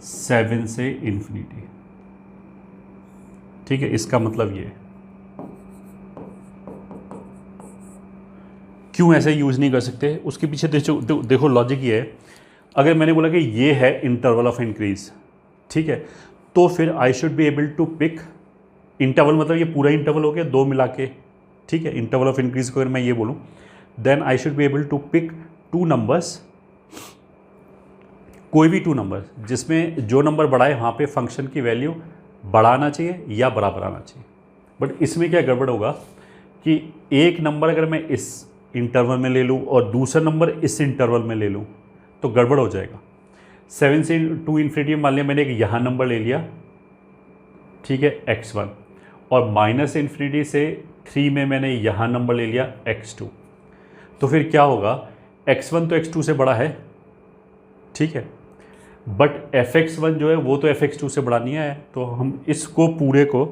7 से इन्फिनिटी। ठीक है, इसका मतलब ये है। क्यों ऐसे यूज़ नहीं कर सकते, उसके पीछे देखो लॉजिक ये है। अगर मैंने बोला कि ये है इंटरवल ऑफ इंक्रीज, ठीक है, तो फिर I should be able to pick interval, मतलब ये पूरा इंटरवल हो गया दो मिला के, ठीक है। इंटरवल ऑफ इंक्रीज को अगर मैं ये बोलूँ, then I should be able to pick 2 numbers, कोई भी 2 नंबर जिसमें जो नंबर बड़ा है वहाँ पे फंक्शन की वैल्यू बढ़ाना चाहिए या बराबर आना चाहिए। बट इसमें क्या गड़बड़ होगा कि एक नंबर अगर मैं इस इंटरवल में ले लूँ और दूसरा नंबर इस इंटरवल में ले लूँ तो गड़बड़ हो जाएगा। 7 से 2 इन्फिनिटी मान लिया मैंने एक यहाँ नंबर ले लिया, ठीक है, x1, और माइनस इन्फिनिटी से 3 में मैंने यहाँ नंबर ले लिया x2। तो फिर क्या होगा, x1 तो x2 से बड़ा है, ठीक है, बट fx1 जो है वो तो fx2 से बड़ा नहीं है, तो हम इसको पूरे को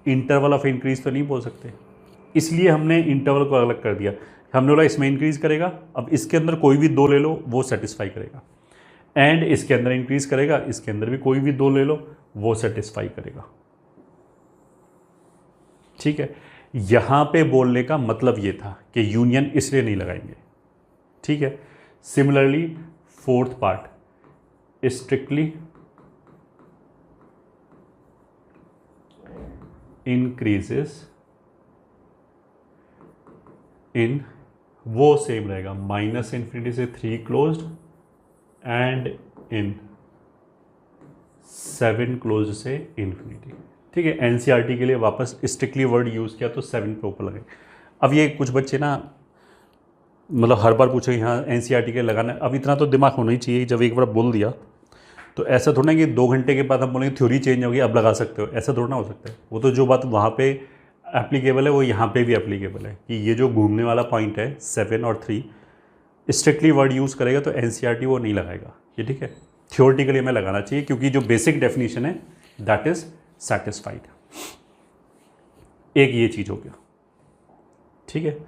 इंटरवल ऑफ इंक्रीज तो नहीं बोल सकते, इसलिए हमने इंटरवल को अलग कर दिया। हमने बोला इसमें इंक्रीज करेगा, अब इसके अंदर कोई भी 2 ले लो वो सेटिस्फाई करेगा, एंड इसके अंदर इंक्रीज करेगा, इसके अंदर भी कोई भी 2 ले लो वो सेटिस्फाई करेगा। ठीक है, यहां पे बोलने का मतलब ये था कि यूनियन इसलिए नहीं लगाएंगे। ठीक है, similarly 4th part strictly increases इन, वो सेम रहेगा, माइनस इन्फिनिटी से 3 क्लोज्ड एंड इन 7 क्लोज्ड से इन्फिनिटी। ठीक है, एनसीईआरटी के लिए वापस स्ट्रिक्टली वर्ड यूज़ किया तो 7 पे ऊपर लगे। अब ये कुछ बच्चे ना मतलब हर बार पूछेंगे हाँ एनसीईआरटी के लगाना, अब इतना तो दिमाग होना ही चाहिए, जब एक बार बोल दिया तो ऐसा थोड़ा ना कि 2 घंटे के बाद हम बोलेंगे थ्योरी चेंज होगी अब लगा सकते हो, ऐसा थोड़ा ना हो सकता है। वो तो जो बात वहाँ पे एप्लीकेबल है वो यहाँ पे भी एप्लीकेबल है, कि ये जो घूमने वाला पॉइंट है 7 और 3 स्ट्रिक्टली वर्ड यूज़ करेगा तो एनसीईआरटी वो नहीं लगाएगा ये। ठीक है, थियोरेटिकली हमें लगाना चाहिए क्योंकि जो बेसिक डेफिनेशन है दैट इज सेटिस्फाइड। एक ये चीज़ हो गया। ठीक है,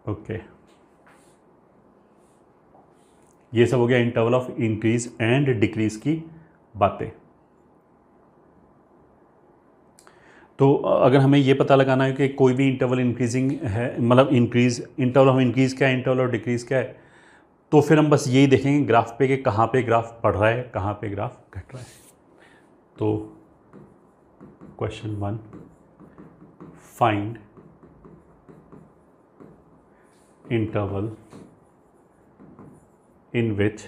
ओके, ये सब हो गया interval of increase and decrease की बातें। तो अगर हमें ये पता लगाना है कि कोई भी इंटरवल इंक्रीजिंग है, मतलब इंक्रीज, इंटरवल ऑफ इंक्रीज क्या है, इंटरवल ऑफ डिक्रीज क्या है, तो फिर हम बस यही देखेंगे ग्राफ पे कि कहाँ पे ग्राफ बढ़ रहा है कहाँ पे ग्राफ घट रहा है। तो question 1, find interval in which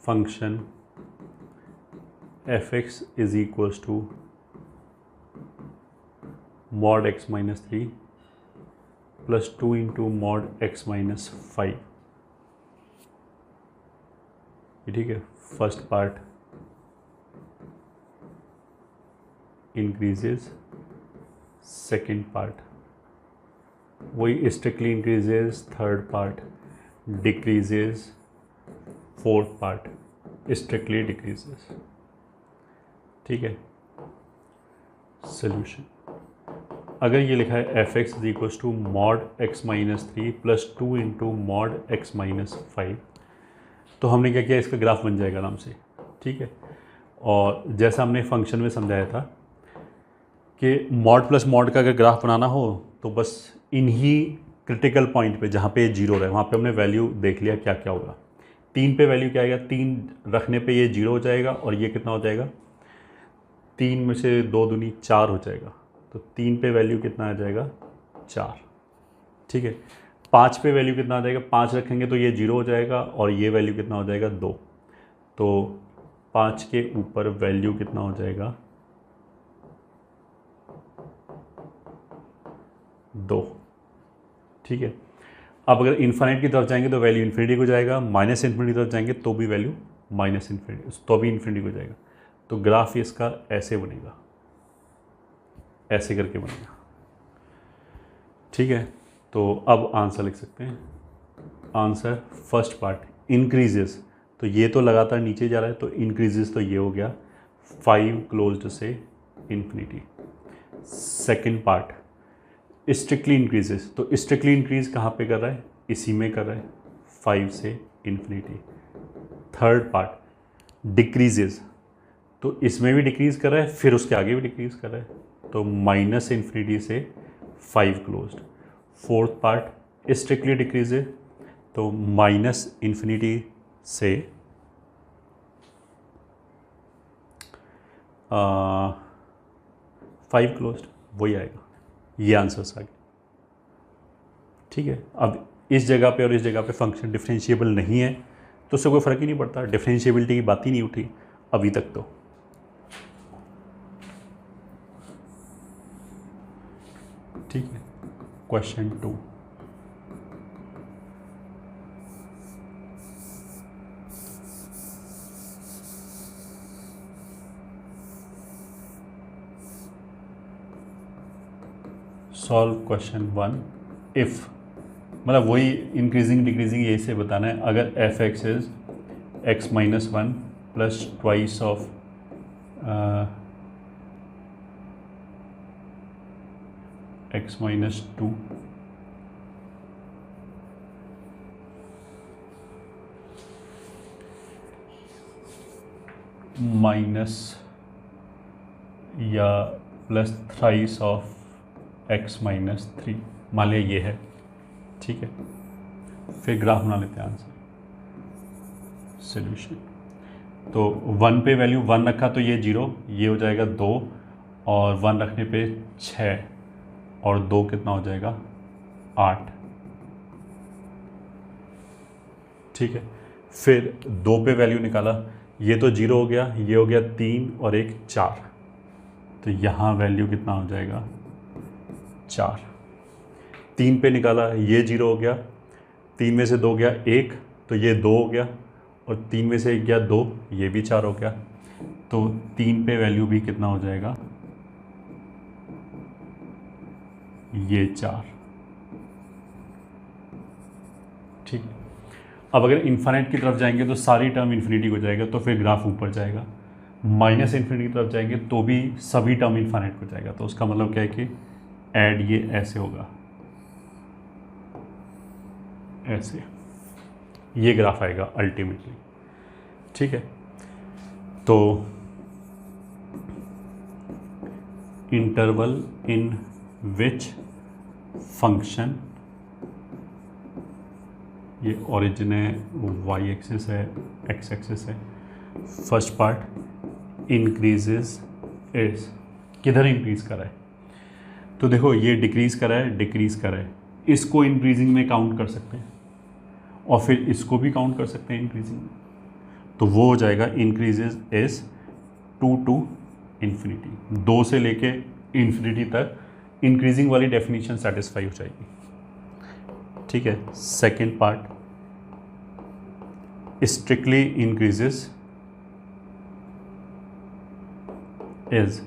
function fx is equals to mod x minus 3 plus 2 into mod x minus 5। ठीक है, first part increases, second part वही strictly increases, third part decreases, fourth part strictly decreases. ठीक है, solution अगर ये लिखा है F x is equals to mod X minus 3 plus 2 into mod X minus 5, तो हमने क्या किया, इसका ग्राफ बन जाएगा आराम से। ठीक है, और जैसा हमने फंक्शन में समझाया था कि मॉड प्लस मॉड का अगर ग्राफ बनाना हो तो बस इन्हीं क्रिटिकल पॉइंट पे जहाँ पे 0 है वहाँ पे हमने वैल्यू देख लिया क्या क्या होगा। 3 पे वैल्यू क्या आएगा, 3 रखने पे ये 0 हो जाएगा और ये कितना हो जाएगा, 3 में से 2 दूनी 4 हो जाएगा, तो 3 पे वैल्यू कितना आ जाएगा 4। ठीक है, 5 पे वैल्यू कितना आ जाएगा, 5 रखेंगे तो ये 0 हो जाएगा और ये वैल्यू कितना हो जाएगा 2, तो 5 के ऊपर वैल्यू कितना हो जाएगा 2। ठीक है, अब अगर इन्फिनिटी की तरफ जाएंगे तो वैल्यू इन्फिनिटी को जाएगा, माइनस इन्फिनिटी की तरफ जाएंगे तो भी वैल्यू माइनस इन्फिनिटी, तो भी इन्फिनिटी को जाएगा। तो ग्राफ इसका ऐसे बनेगा, ऐसे करके बनेगा। ठीक है, तो अब आंसर लिख सकते हैं। आंसर फर्स्ट पार्ट इंक्रीजेस, तो ये तो लगातार नीचे जा रहा है, तो इंक्रीजेस तो ये हो गया 5 क्लोज्ड से infinity. Second part strictly increases, तो स्ट्रिक्टली इंक्रीज कहाँ पे कर रहा है, इसी में कर रहा है 5 से इन्फिनिटी। थर्ड पार्ट डिक्रीजेस, तो इसमें भी डिक्रीज कर रहा है, फिर उसके आगे भी डिक्रीज कर रहा है, तो माइनस इन्फिनिटी से 5 closed. Fourth part strictly decrease है, तो माइनस इन्फिनिटी से 5 क्लोज्ड, वही आएगा, ये आंसर्स आ गए। ठीक है, अब इस जगह पे और इस जगह पे फंक्शन डिफरेंशिएबल नहीं है, तो उससे कोई फ़र्क ही नहीं पड़ता, डिफरेंशिएबिलिटी की बात ही नहीं उठी अभी तक। तो ठीक है, क्वेश्चन 2। Solve question 1। इफ़, मतलब वही इंक्रीजिंग डिक्रीजिंग यही से बताना है। अगर F x is X minus one plus twice of X minus two minus या plus thrice of X minus three, मान लिया ये है। ठीक है, फिर ग्राफ बना लेते हैं आंसर सोल्यूशन। तो 1 पे वैल्यू 1 रखा तो ये 0, ये हो जाएगा 2, और 1 रखने पे 6, और 2 कितना हो जाएगा 8। ठीक है, फिर 2 पे वैल्यू निकाला, ये तो 0 हो गया, ये हो गया 3 और 1 4, तो यहाँ वैल्यू कितना हो जाएगा 4। 3 पे निकाला, ये 0 हो गया, 3 में से 2 गया 1, तो ये 2 हो गया, और 3 में से 1 गया 2, ये भी 4 हो गया, तो 3 पे वैल्यू भी कितना हो जाएगा, ये 4। ठीक, अब अगर इन्फिनिट की तरफ जाएंगे तो सारी टर्म इन्फिनिटी हो जाएगा, तो फिर ग्राफ ऊपर जाएगा। माइनस इन्फिनिटी की तरफ जाएंगे तो भी सभी टर्म इन्फिनिट हो जाएगा, तो उसका मतलब क्या है कि ऐड ये ऐसे होगा, ऐसे ये ग्राफ आएगा अल्टीमेटली। ठीक है, तो इंटरवल इन विच फंक्शन, ये ओरिजिन है, वाई एक्सिस है, एक्स एक्सिस है। फर्स्ट पार्ट इंक्रीजेस इज, किधर इंक्रीज कर रहा है, तो देखो ये डिक्रीज कर रहा है, डिक्रीज कर रहा है, इसको इंक्रीजिंग में काउंट कर सकते हैं, और फिर इसको भी काउंट कर सकते हैं इंक्रीजिंग में, तो वो हो जाएगा इंक्रीजेस इज 2 टू इन्फिनिटी, 2 से लेके इन्फिनिटी तक इंक्रीजिंग वाली डेफिनेशन सेटिस्फाई हो जाएगी। ठीक है, second part strictly increases is,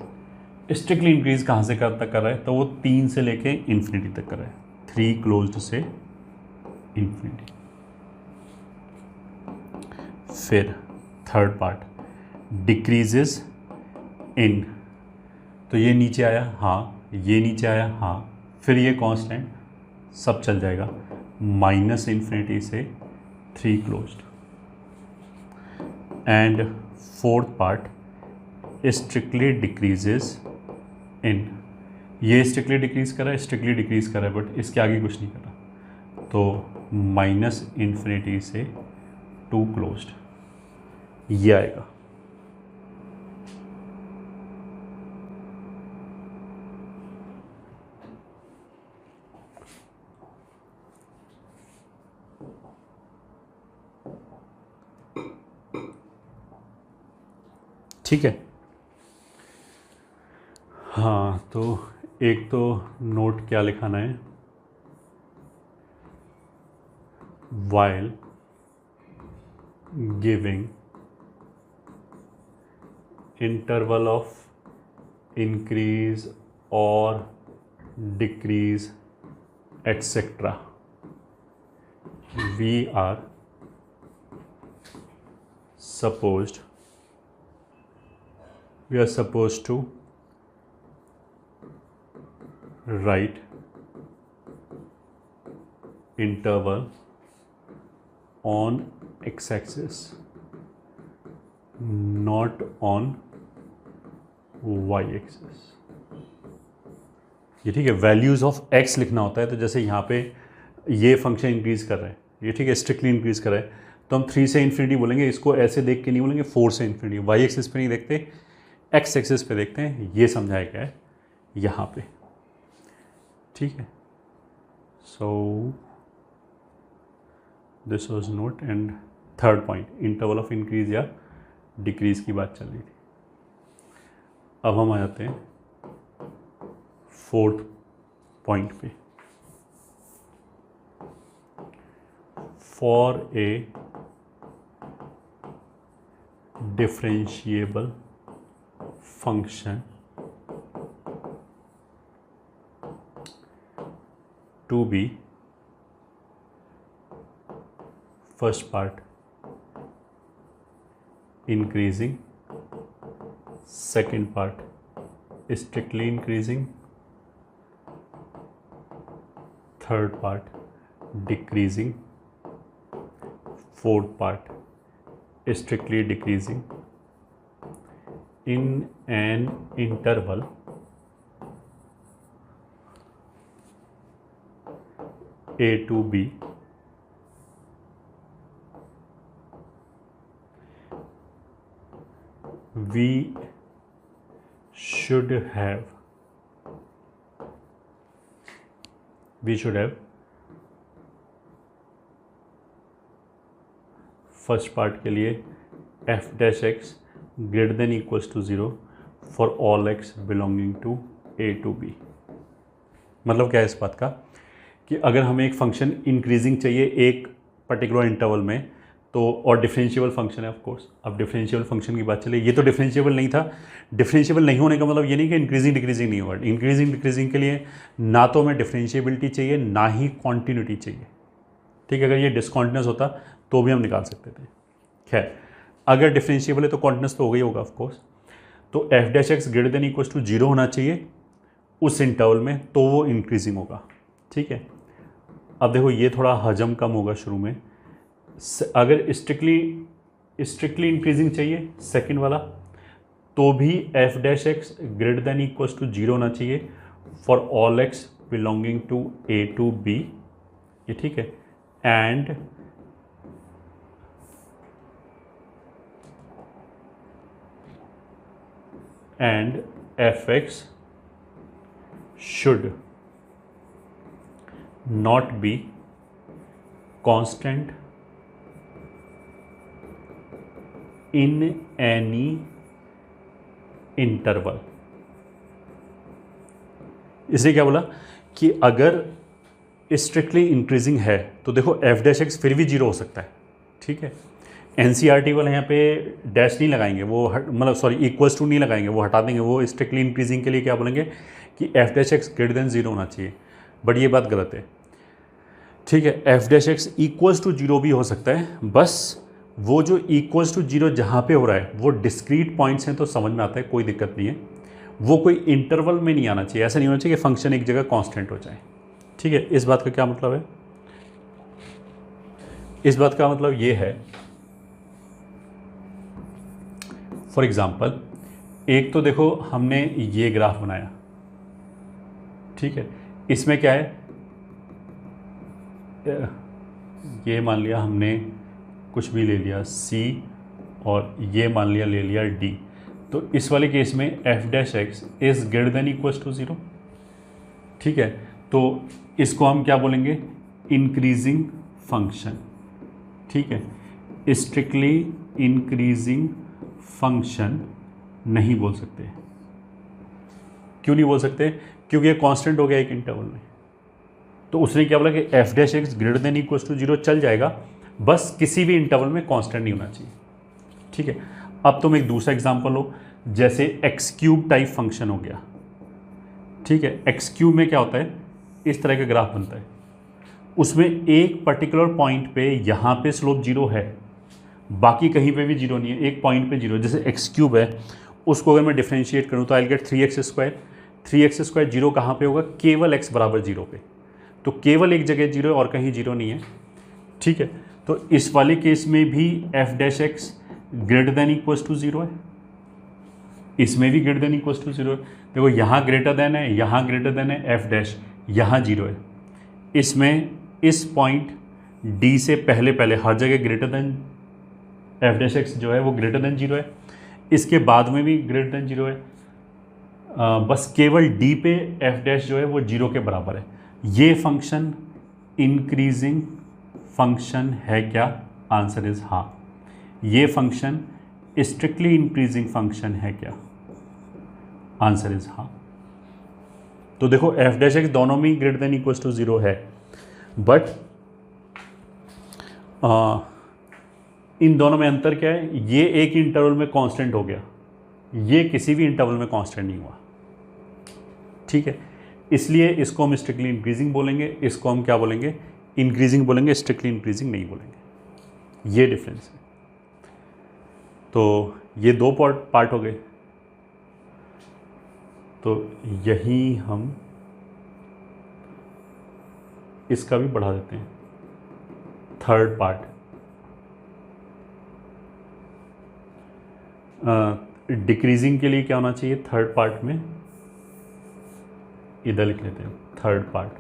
strictly increase कहाँ से कहाँ तक कर रहा है, तो वो 3 से लेके इन्फिनिटी तक कर रहा है, 3 क्लोज्ड से इन्फिनिटी। फिर थर्ड पार्ट डिक्रीजेस इन, तो ये नीचे आया, हाँ ये नीचे आया, हाँ, फिर ये कांस्टेंट सब चल जाएगा, माइनस इन्फिनिटी से 3 closed. And fourth part strictly decreases इन, ये स्ट्रिक्टली डिक्रीज कर रहा है, स्ट्रिक्टली डिक्रीज कर रहा है, बट इसके आगे कुछ नहीं कर रहा, तो माइनस इन्फिनिटी से 2 क्लोज्ड, ये आएगा। ठीक है, हाँ, तो एक तो नोट क्या लिखाना है, while giving interval of increase or decrease etc, we are supposed to write interval on x-axis, not on y-axis। ये ठीक है, वैल्यूज़ ऑफ x लिखना होता है। तो जैसे यहाँ पे ये फंक्शन इंक्रीज कर रहा है, ये ठीक है, स्ट्रिक्टली इंक्रीज कर रहा है, तो हम 3 से इन्फिनिटी बोलेंगे। इसको ऐसे देख के नहीं बोलेंगे 4 से इन्फिनिटी, वाई एक्सिस पे नहीं देखते, एक्स एक्सिस पे देखते हैं। ये समझाया गया है यहाँ पे, ठीक है। So this was note. And third point, interval of increase या डिक्रीज की बात चल रही थी। अब हम आ जाते हैं फोर्थ पॉइंट पे। For a differentiable function to be, first part increasing, second part strictly increasing, third part decreasing, fourth part strictly decreasing in an interval a to b, we should have first part के लिए f dash x greater than equals to 0 for all x belonging to a to b। मतलब क्या है इस बात का कि अगर हमें एक फंक्शन इंक्रीजिंग चाहिए एक पर्टिकुलर इंटरवल में, तो और डिफरेंशिएबल फंक्शन है ऑफ कोर्स। अब डिफरेंशिएबल फंक्शन की बात चले, ये तो डिफरेंशिएबल नहीं था। डिफरेंशिएबल नहीं होने का मतलब ये नहीं कि इंक्रीजिंग डिक्रीजिंग नहीं होगा। इंक्रीजिंग डिक्रीजिंग के लिए ना तो हमें डिफरेंशिएबिलिटी चाहिए, ना ही कॉन्टिन्यूटी चाहिए, ठीक है। अगर ये डिसकॉन्टिन्यूस होता तो भी हम निकाल सकते थे। खैर, अगर डिफरेंशिएबल है तो कॉन्टिन्यूस तो हो गई होगा ऑफ कोर्स। तो F dash x greater than equals to 0 होना चाहिए उस इंटरवल में, तो वो इंक्रीजिंग होगा, ठीक है। अब देखो ये थोड़ा हजम कम होगा शुरू में। अगर स्ट्रिक्टली इंक्रीजिंग चाहिए सेकंड वाला, तो भी f dash x greater than equals to 0 होना चाहिए for all x belonging to a to b, ये ठीक है। And f x should not be constant in any interval. इसलिए क्या बोला कि अगर स्ट्रिक्टली इंक्रीजिंग है तो देखो एफ डैश एक्स फिर भी 0 हो सकता है, ठीक है। एनसीईआरटी वाले यहाँ पे डैश नहीं लगाएंगे, वो मतलब सॉरी इक्वल्स टू नहीं लगाएंगे, वो हटा देंगे। वो स्ट्रिक्टली इंक्रीजिंग के लिए क्या बोलेंगे कि f dash x greater then 0 होना चाहिए, बट ये बात गलत है, ठीक है। F dash x equals to 0 भी हो सकता है, बस वो जो इक्वल्स टू 0 जहाँ पे हो रहा है वो डिस्क्रीट पॉइंट्स हैं तो समझ में आता है, कोई दिक्कत नहीं है। वो कोई इंटरवल में नहीं आना चाहिए, ऐसा नहीं होना चाहिए कि फंक्शन एक जगह कांस्टेंट हो जाए, ठीक है। इस बात का क्या मतलब है? इस बात का मतलब ये है, फॉर एग्जाम्पल एक तो देखो हमने ये ग्राफ बनाया, ठीक है। इसमें क्या है, ये मान लिया हमने कुछ भी ले लिया C और ये मान लिया ले लिया D, तो इस वाले केस में f dash x is greater than equals to 0, ठीक है। तो इसको हम क्या बोलेंगे, इंक्रीजिंग फंक्शन, ठीक है। स्ट्रिक्टली इंक्रीजिंग फंक्शन नहीं बोल सकते। क्यों नहीं बोल सकते? क्योंकि ये कांस्टेंट हो गया एक इंटरवल में। तो उसने क्या बोला कि f dash x greater than equals to 0 चल जाएगा, बस किसी भी इंटरवल में कांस्टेंट नहीं होना चाहिए, ठीक है। अब तुम एक दूसरा एग्जांपल लो, जैसे एक्स क्यूब टाइप फंक्शन हो गया, ठीक है। एक्स क्यूब में क्या होता है, इस तरह का ग्राफ बनता है, उसमें एक पर्टिकुलर पॉइंट पे यहाँ पे स्लोप 0 है, बाकी कहीं पे भी जीरो नहीं है, एक पॉइंट पे जीरो। जैसे एक्स क्यूब है, उसको अगर मैं डिफ्रेंशिएट करूँ तो I get 3x²। 3x² zero कहाँ पे होगा? केवल x बराबर जीरो पे। तो केवल एक जगह जीरो है और कहीं जीरो नहीं है, ठीक है। तो इस वाले केस में भी f' greater than equals to zero है, इसमें भी greater than equals to zero है। देखो यहाँ ग्रेटर देन है, यहाँ ग्रेटर देन है, f', यहाँ जीरो है। इसमें इस पॉइंट d से पहले पहले हर जगह ग्रेटर देन f' जो है वो ग्रेटर देन जीरो है, इसके बाद में भी ग्रेटर देन जीरो है। बस केवल d पे f' जो है वो जीरो के बराबर है। ये फंक्शन इंक्रीजिंग फंक्शन है क्या? आंसर इज हाँ। ये फंक्शन स्ट्रिक्टली इंक्रीजिंग फंक्शन है क्या? आंसर इज हाँ। तो देखो f' दोनों में greater than equals to zero है, बट इन दोनों में अंतर क्या है? ये एक इंटरवल में कांस्टेंट हो गया, ये किसी भी इंटरवल में कांस्टेंट नहीं हुआ, ठीक है। इसलिए इसको हम स्ट्रिक्टली इंक्रीजिंग बोलेंगे, इसको हम क्या बोलेंगे? इंक्रीजिंग बोलेंगे, स्ट्रिक्टली इंक्रीजिंग नहीं बोलेंगे। ये डिफरेंस है। तो ये दो पार्ट हो गए। तो यही हम इसका भी बढ़ा देते हैं, थर्ड पार्ट। डिक्रीजिंग के लिए क्या होना चाहिए थर्ड पार्ट में? इधर लिख लेते हैं third part,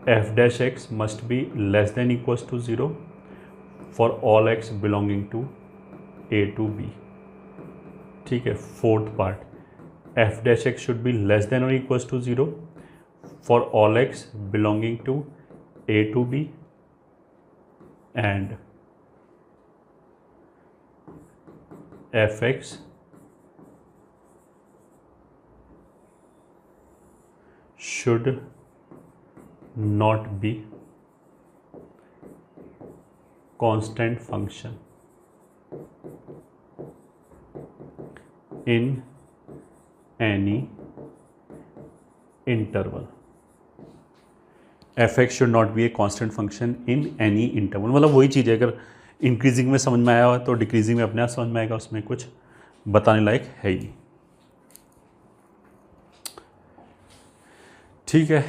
f' must be less than equals to zero for all x belonging to a to b, ठीक है। Fourth part, f' should be less than और equals to zero for all x belonging to a to b and f(x) should not be constant function in any interval. f(x) should not be a constant function in any interval। मतलब वही चीज़ है, अगर increasing में समझ में आया हो तो डिक्रीजिंग में अपने आप समझ में आएगा, उसमें कुछ बताने लायक है ही नहीं, ठीक है।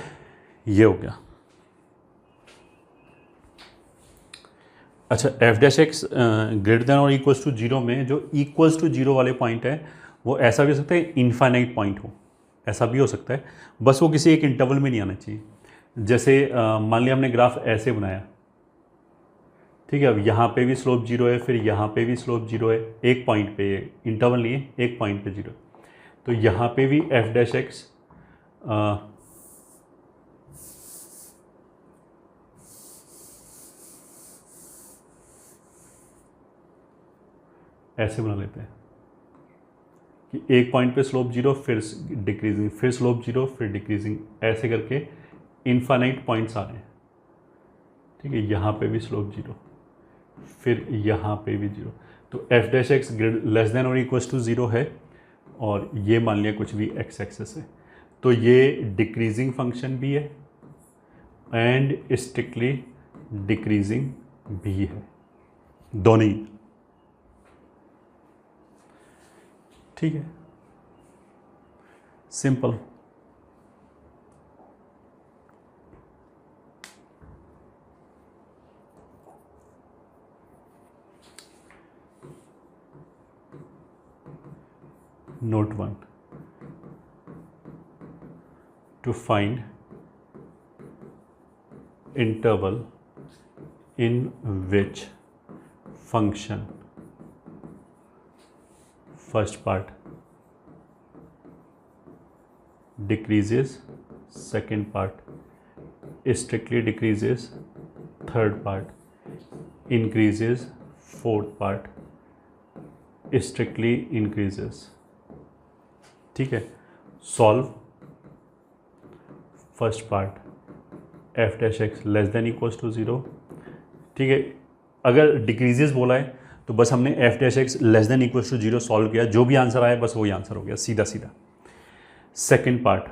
ये हो गया। अच्छा, f' ग्रेटर देन और इक्वल्स टू जीरो में जो इक्वल्स टू जीरो वाले पॉइंट है वो ऐसा भी हो सकता है इनफाइनाइट पॉइंट हो, ऐसा भी हो सकता है, बस वो किसी एक इंटरवल में नहीं आना चाहिए। जैसे मान लिया हमने ग्राफ ऐसे बनाया, ठीक है। अब यहाँ पे भी स्लोप जीरो है, फिर यहाँ पे भी स्लोप जीरो है, एक पॉइंट पे, इंटरवल नहीं है, एक पॉइंट पे जीरो। तो यहाँ पे भी f' ऐसे बना लेते हैं कि एक पॉइंट पे स्लोप जीरो, फिर डिक्रीजिंग, फिर स्लोप जीरो, फिर डिक्रीजिंग, ऐसे करके इनफाइनाइट पॉइंट्स आ रहे हैं, ठीक है। यहाँ पे भी स्लोप जीरो, फिर यहाँ पे भी जीरो। तो f' लेस देन और इक्वल्स टू जीरो है, और ये मान लिया कुछ भी x एक्सेस है, तो ये डिक्रीजिंग फंक्शन भी है एंड स्ट्रिक्टली डिक्रीजिंग भी है, दोनों ही, ठीक है। Simple. Note 1, to find interval in which function, first part, decreases, second part, strictly decreases, third part, increases, fourth part, strictly increases, ठीक है। Solve first part, f' less than equals to zero, ठीक है। अगर decreases बोला है तो बस हमने f' less than equals to zero solve किया, जो भी आंसर आया बस वही आंसर हो गया, सीधा सीधा। Second part,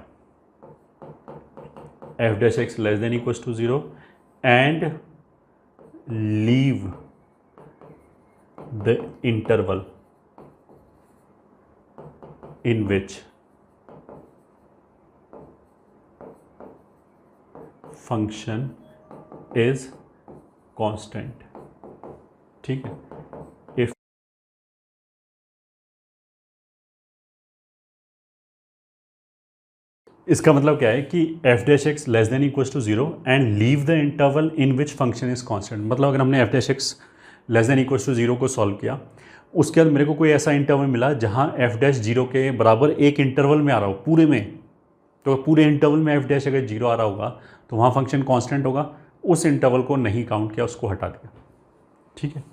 f' less than equals to zero and leave the interval in which function is constant. ठीक है, इफ इसका मतलब क्या है कि f dash x less than equals to zero and leave the interval in which function is constant. मतलब अगर हमने f dash x less than equals to zero को सॉल्व किया, उसके बाद मेरे को कोई ऐसा इंटरवल मिला जहां एफ डैश जीरो के बराबर एक इंटरवल में आ रहा हो पूरे में, तो पूरे इंटरवल में एफ डैश अगर जीरो आ रहा होगा तो वहाँ फंक्शन कांस्टेंट होगा। उस इंटरवल को नहीं काउंट किया, उसको हटा दिया। ठीक है,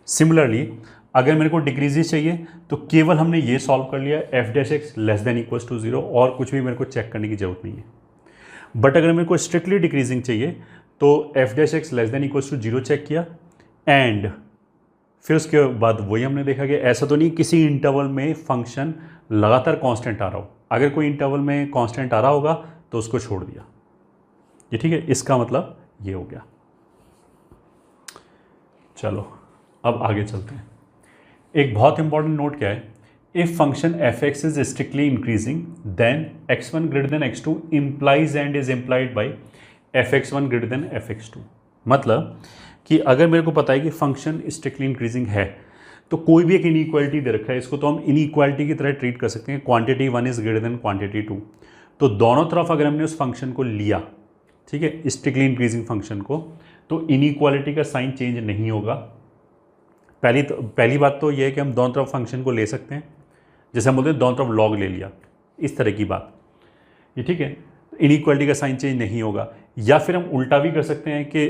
सिमिलरली अगर मेरे को डिक्रीजेस चाहिए तो केवल हमने ये सॉल्व कर लिया f dash x less than equals to zero, और कुछ भी मेरे को चेक करने की जरूरत नहीं है। बट अगर मेरे को स्ट्रिक्टली डिक्रीजिंग चाहिए तो F dash x less than equals to zero check किया, एंड फिर उसके बाद वही हमने देखा कि ऐसा तो नहीं किसी इंटरवल में फंक्शन लगातार कांस्टेंट आ रहा हो। अगर कोई इंटरवल में कांस्टेंट आ रहा होगा तो उसको छोड़ दिया। ये ठीक है, इसका मतलब ये हो गया। चलो अब आगे चलते हैं। एक बहुत इंपॉर्टेंट नोट क्या है, if function f x is strictly increasing then x one greater than x two implies and is implied by f x one greater than F x two. मतलब कि अगर मेरे को पता है कि फंक्शन स्ट्रिक्टली इंक्रीजिंग है तो कोई भी एक इनइक्वालिटी दे रखा है, इसको तो हम इनइक्वालिटी की तरह ट्रीट कर सकते हैं। Quantity one is greater than quantity two, तो दोनों तरफ अगर हमने उस फंक्शन को लिया, ठीक है, स्ट्रिक्टली इंक्रीजिंग फंक्शन को, तो इनइक्वालिटी का साइन चेंज नहीं होगा। पहली बात तो यह है कि हम दोनों तरफ फंक्शन को ले सकते हैं, जैसे हम बोलते हैं दोनों तरफ लॉग ले लिया, इस तरह की बात, ये ठीक है, इनइक्वालिटी का साइन चेंज नहीं होगा। या फिर हम उल्टा भी कर सकते हैं कि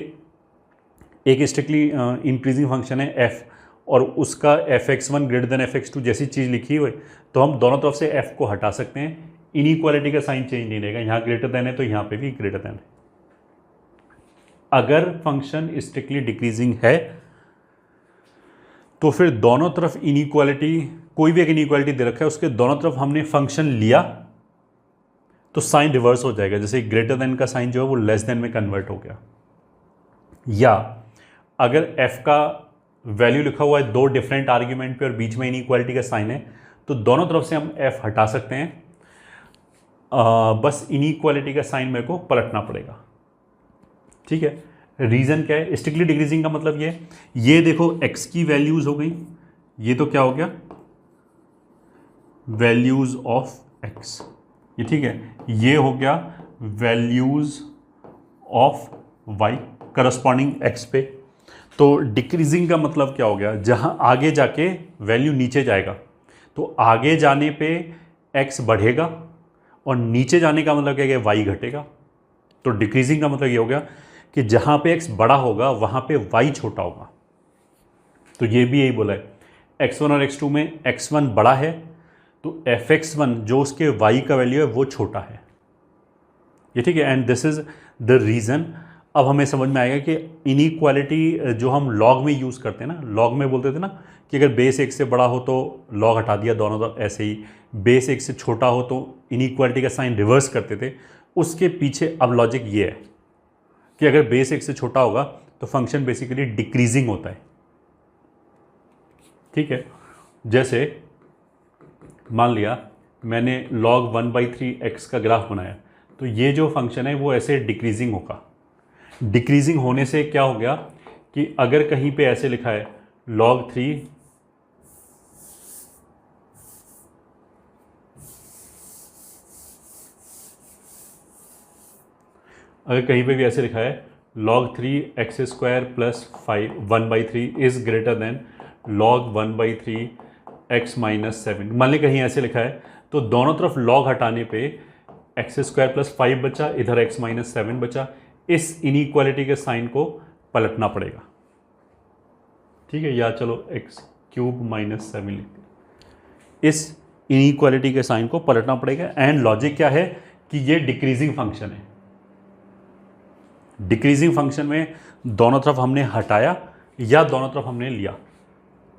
एक स्ट्रिक्टली इंक्रीजिंग फंक्शन है एफ और उसका F x one greater than F x two जैसी चीज़ लिखी हुई, तो हम दोनों तरफ से एफ को हटा सकते हैं, इनइक्वालिटी का साइन चेंज नहीं रहेगा। यहाँ ग्रेटर देन है तो यहाँ पे भी ग्रेटर देन है। अगर फंक्शन स्ट्रिक्टली डिक्रीजिंग है तो फिर दोनों तरफ इनइक्वालिटी, कोई भी एक इनइक्वालिटी दे रखा है उसके दोनों तरफ हमने फंक्शन लिया तो साइन रिवर्स हो जाएगा। जैसे ग्रेटर देन का साइन जो है वो लेस देन में कन्वर्ट हो गया। या अगर f का वैल्यू लिखा हुआ है दो डिफरेंट आर्ग्यूमेंट पे और बीच में इनइक्वालिटी का साइन है, तो दोनों तरफ से हम f हटा सकते हैं, बस इनइक्वालिटी का साइन मेरे को पलटना पड़ेगा। ठीक है, रीजन क्या है, स्ट्रिक्टली डिक्रीजिंग का मतलब ये देखो x की वैल्यूज हो गई, ये तो क्या हो गया, वैल्यूज ऑफ x, ये ठीक है, ये हो गया values of y corresponding x पे। तो डिक्रीजिंग का मतलब क्या हो गया, जहां आगे जाके वैल्यू नीचे जाएगा तो आगे जाने पे x बढ़ेगा और नीचे जाने का मतलब क्या है, y घटेगा। तो डिक्रीजिंग का मतलब ये हो गया कि जहां पे x बड़ा होगा वहां पे y छोटा होगा। तो ये भी यही बोला है, x1 और x2 में x1 बड़ा है तो fx1 जो उसके y का वैल्यू है वो छोटा है, ये ठीक है, and this is the reason. अब हमें समझ में आएगा कि इनइक्वालिटी जो हम लॉग में यूज़ करते हैं ना, लॉग में बोलते थे ना कि अगर बेस एक से बड़ा हो तो लॉग हटा दिया दोनों तरफ, ऐसे ही बेस एक से छोटा हो तो इनइक्वालिटी का साइन रिवर्स करते थे। उसके पीछे अब लॉजिक ये है कि अगर बेस एक से छोटा होगा तो फंक्शन बेसिकली डिक्रीजिंग होता है। ठीक है, जैसे मान लिया मैंने log 1/3 x का ग्राफ बनाया, तो ये जो फंक्शन है वो ऐसे डिक्रीजिंग होगा। डिक्रीजिंग होने से क्या हो गया कि अगर कहीं पे ऐसे लिखा है log 3 अगर कहीं पे भी ऐसे लिखा है log 3x² plus 1/3 is greater then log 1/3 x minus 7, मान ली कहीं ऐसे लिखा है, तो दोनों तरफ log हटाने पे x² प्लस 5 बचा, इधर x माइनस 7 बचा। इस इनइक्वालिटी के साइन को पलटना पड़ेगा। ठीक है, या चलो x³ माइनस 7 लिखते हैं। इस इनइक्वालिटी के साइन को पलटना पड़ेगा। एंड लॉजिक क्या है कि ये डिक्रीजिंग फंक्शन है। डिक्रीजिंग फंक्शन में दोनों तरफ हमने हटाया या दोनों तरफ हमने लिया।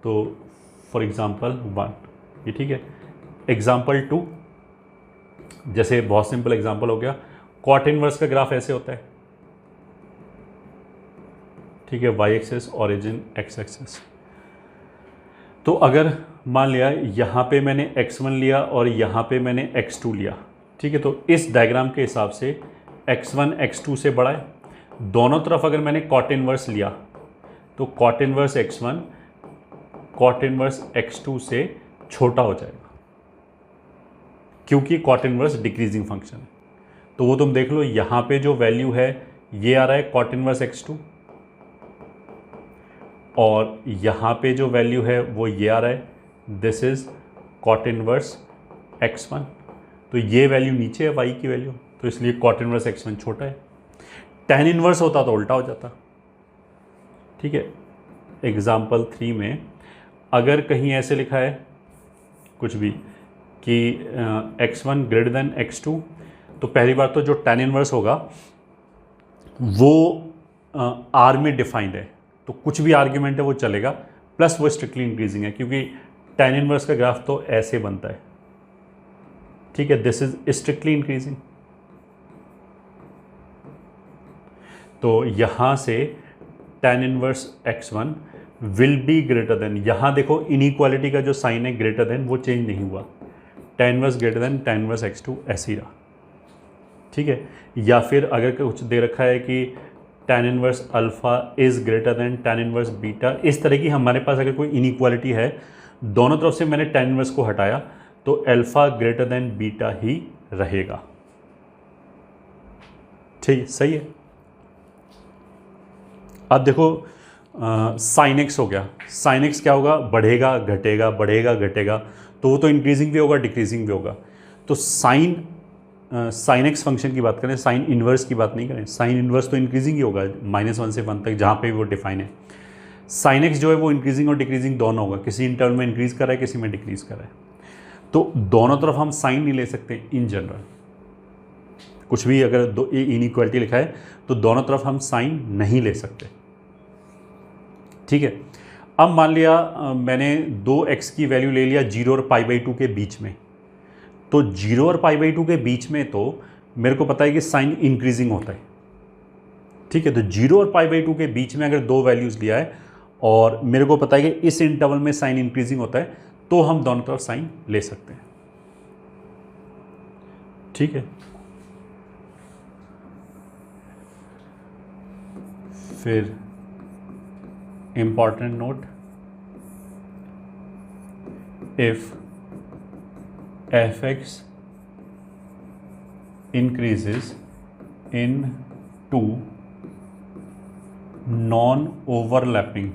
तो फॉर एग्जाम्पल 1, ये ठीक है। एग्जाम्पल 2, जैसे बहुत सिंपल एग्जाम्पल हो गया, कॉट इनवर्स का ग्राफ ऐसे होता है। ठीक है, y axis, origin, x axis. तो अगर मान लिया यहाँ पे मैंने x1 लिया और यहाँ पे मैंने x2 लिया, ठीक है, तो इस डायग्राम के हिसाब से x1 x2 से बड़ा है। दोनों तरफ अगर मैंने कॉट इनवर्स लिया तो cot inverse x1 cot inverse x2 से छोटा हो जाएगा, क्योंकि कॉट इनवर्स डिक्रीजिंग फंक्शन है। तो वो तुम देख लो, यहाँ पे जो वैल्यू है ये आ रहा है कॉट इनवर्स x2, और यहाँ पे जो वैल्यू है वो ये आ रहा है, this is cot inverse x1। तो ये वैल्यू नीचे है y की वैल्यू, तो इसलिए कॉट इनवर्स x1 छोटा है। tan इनवर्स होता तो उल्टा हो जाता, ठीक है। एग्जाम्पल 3 में अगर कहीं ऐसे लिखा है कुछ भी कि x1 ग्रेटर देन x2, तो पहली बार तो जो tan इनवर्स होगा वो r में डिफाइंड है, तो कुछ भी आर्ग्यूमेंट है वो चलेगा, प्लस वो स्ट्रिक्टली इंक्रीजिंग है, क्योंकि tan इनवर्स का ग्राफ तो ऐसे बनता है, ठीक है। This is strictly increasing. तो यहां से tan inverse x1 will be greater than, यहां देखो इनइक्वालिटी का जो साइन है ग्रेटर देन वो चेंज नहीं हुआ, tan inverse greater than tan inverse x2 ऐसे ही रहा, ठीक है। या फिर अगर कुछ दे रखा है कि tan inverse alpha is greater then tan inverse beta, इस तरह की हमारे पास अगर कोई इनइक्वालिटी है, दोनों तरफ से मैंने tan इनवर्स को हटाया तो अल्फा ग्रेटर देन बीटा ही रहेगा, ठीक है, सही है। अब देखो साइन एक्स हो गया, साइन एक्स क्या होगा, बढ़ेगा घटेगा बढ़ेगा घटेगा, तो वो तो इंक्रीजिंग भी होगा डिक्रीजिंग भी होगा। तो साइन एक्स फंक्शन की बात करें, साइन इन्वर्स की बात नहीं करें, साइन इन्वर्स तो इंक्रीजिंग ही होगा -1 से 1 तक जहाँ पे वो डिफाइन है। साइन एक्स जो है वो इंक्रीजिंग और डिक्रीजिंग दोनों होगा, किसी इंटरवल में इंक्रीज कर रहा है किसी में डिक्रीज कर रहा है। तो दोनों तरफ हम साइन नहीं ले सकते इन जनरल, कुछ भी अगर दो इनइक्वालिटी लिखा है तो दोनों तरफ हम साइन नहीं ले सकते, ठीक है। अब मान लिया मैंने 2x की वैल्यू ले लिया 0 और π/2 के बीच में, तो 0 और π/2 के बीच में तो मेरे को पता है कि साइन इंक्रीजिंग होता है, ठीक है। तो 0 और π/2 के बीच में अगर दो वैल्यूज़ लिया है और मेरे को पता है कि इस इंटरवल में साइन इंक्रीजिंग होता है, तो हम दोनों तरफ साइन ले सकते हैं, ठीक है। फिर important note, if fx increases in two non-overlapping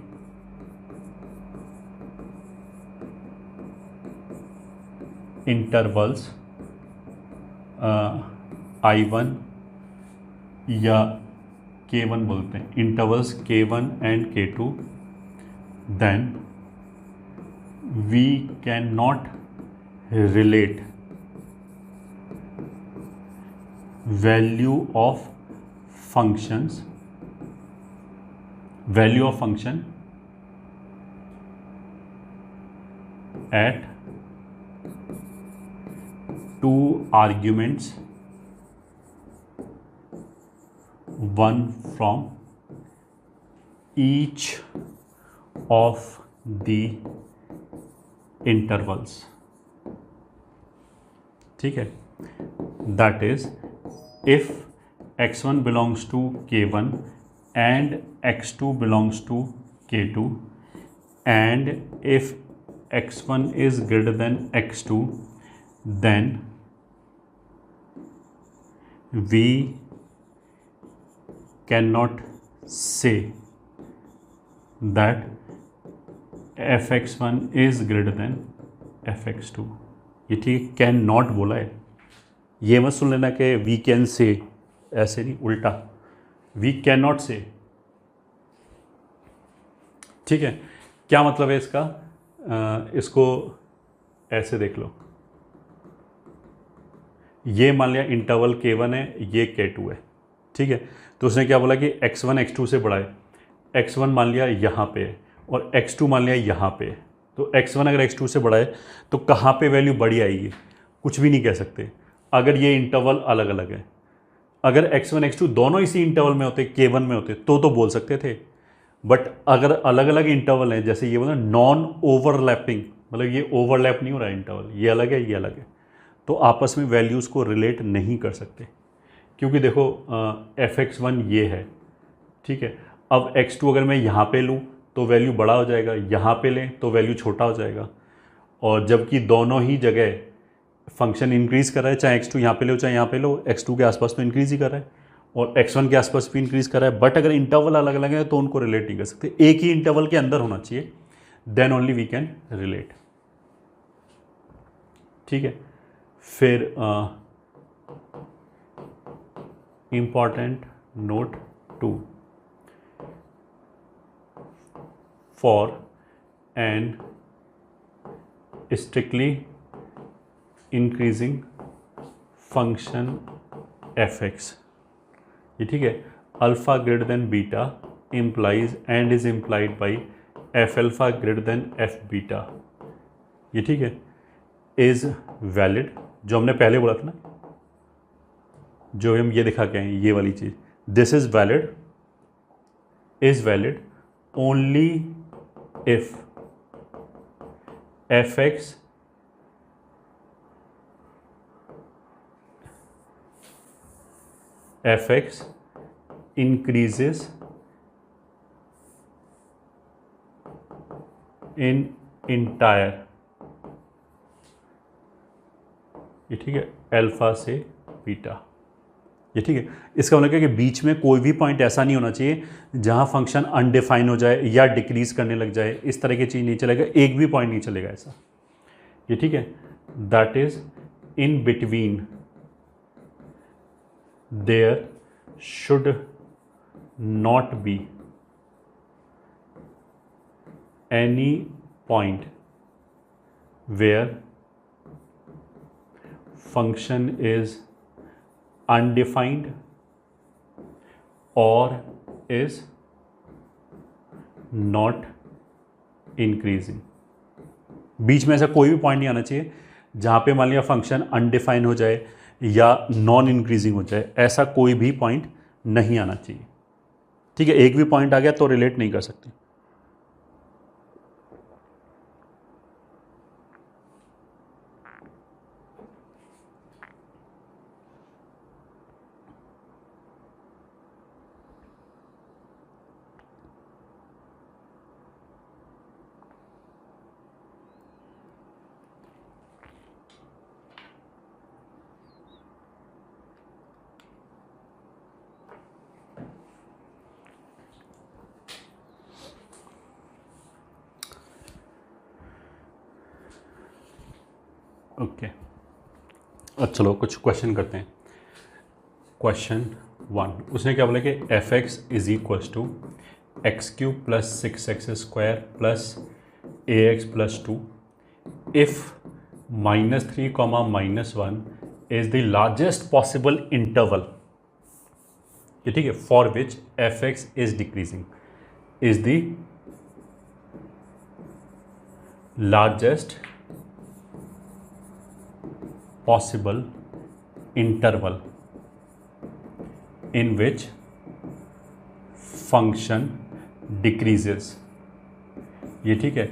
intervals I1 या K1 बोलते हैं, intervals K1 and K2, then we cannot relate value of function at two arguments, one from each of the intervals, ठीक है। That is if x1 belongs to k1 and x2 belongs to k2 and if x1 is greater than x2, then we can not say that fx1 is greater than fx2। ये ठीक है, can not बोला है, ये मत सुन लेना कि we can say, ऐसे नहीं, उल्टा वी कैन नॉट से, ठीक है। क्या मतलब है इसका, इसको ऐसे देख लो, ये मान लिया इंटरवल K1 है, ये K2 है, ठीक है। तो उसने क्या बोला कि x1 x2 से बड़ा है, x1 मान लिया यहाँ पे है और x2 मान लिया यहाँ पे है। तो x1 अगर x2 से बड़ा है तो कहाँ पे वैल्यू बड़ी आएगी, कुछ भी नहीं कह सकते अगर ये इंटरवल अलग अलग है। अगर x1 x2 दोनों इसी इंटरवल में होते, K1 में होते, तो बोल सकते थे। बट अगर अलग अलग इंटरवल हैं, जैसे ये बोला नॉन ओवरलैपिंग, मतलब ये ओवरलैप नहीं हो रहा है इंटरवल, ये अलग है ये अलग है, तो आपस में वैल्यूज़ को रिलेट नहीं कर सकते। क्योंकि देखो fx1 ये है, ठीक है, अब x2 अगर मैं यहाँ पे लूँ तो वैल्यू बड़ा हो जाएगा, यहाँ पे लें तो वैल्यू छोटा हो जाएगा, और जबकि दोनों ही जगह फंक्शन इंक्रीज़ कर रहा है, चाहे x2 यहाँ पे लो चाहे यहाँ पे लो, x2 के आसपास तो इंक्रीज़ ही कर रहा है और x1 के आसपास भी इंक्रीज़ कर रहा है। बट अगर इंटरवल अलग अलग है तो उनको रिलेट नहीं कर सकते, एक ही इंटरवल के अंदर होना चाहिए, then only we can relate. ठीक है, फिर important note 2, for an strictly increasing function fx, ये ठीक है, alpha greater than beta implies and is implied by F alpha greater than F beta, ये ठीक है, इज वैलिड, जो हमने पहले बोला था ना, जो हम ये दिखा के आए ये वाली चीज़, this is valid only if fx increases in entire, ये ठीक है, अल्फा से बीटा, ये ठीक है। इसका मतलब है कि बीच में कोई भी पॉइंट ऐसा नहीं होना चाहिए जहां फंक्शन अनडिफाइन हो जाए या डिक्रीज करने लग जाए, इस तरह की चीज़ नहीं चलेगा, एक भी पॉइंट नहीं चलेगा ऐसा, ये ठीक है। That is in between there should not be any point where function is undefined or is not increasing। बीच में ऐसा कोई भी पॉइंट नहीं आना चाहिए जहाँ पे मान लिया फंक्शन अनडिफाइन हो जाए या नॉन इंक्रीजिंग हो जाए, ऐसा कोई भी पॉइंट नहीं आना चाहिए। ठीक है, एक भी पॉइंट आ गया तो रिलेट नहीं कर सकते। ओके, अच्छा चलो कुछ क्वेश्चन करते हैं। क्वेश्चन 1, उसने क्या बोला कि F x is equals to X cube plus 6x square plus A X plus 2 if -3, -1 is the largest possible interval, ये ठीक है, for which F x is decreasing, is the largest possible interval in which function decreases, ये ठीक है,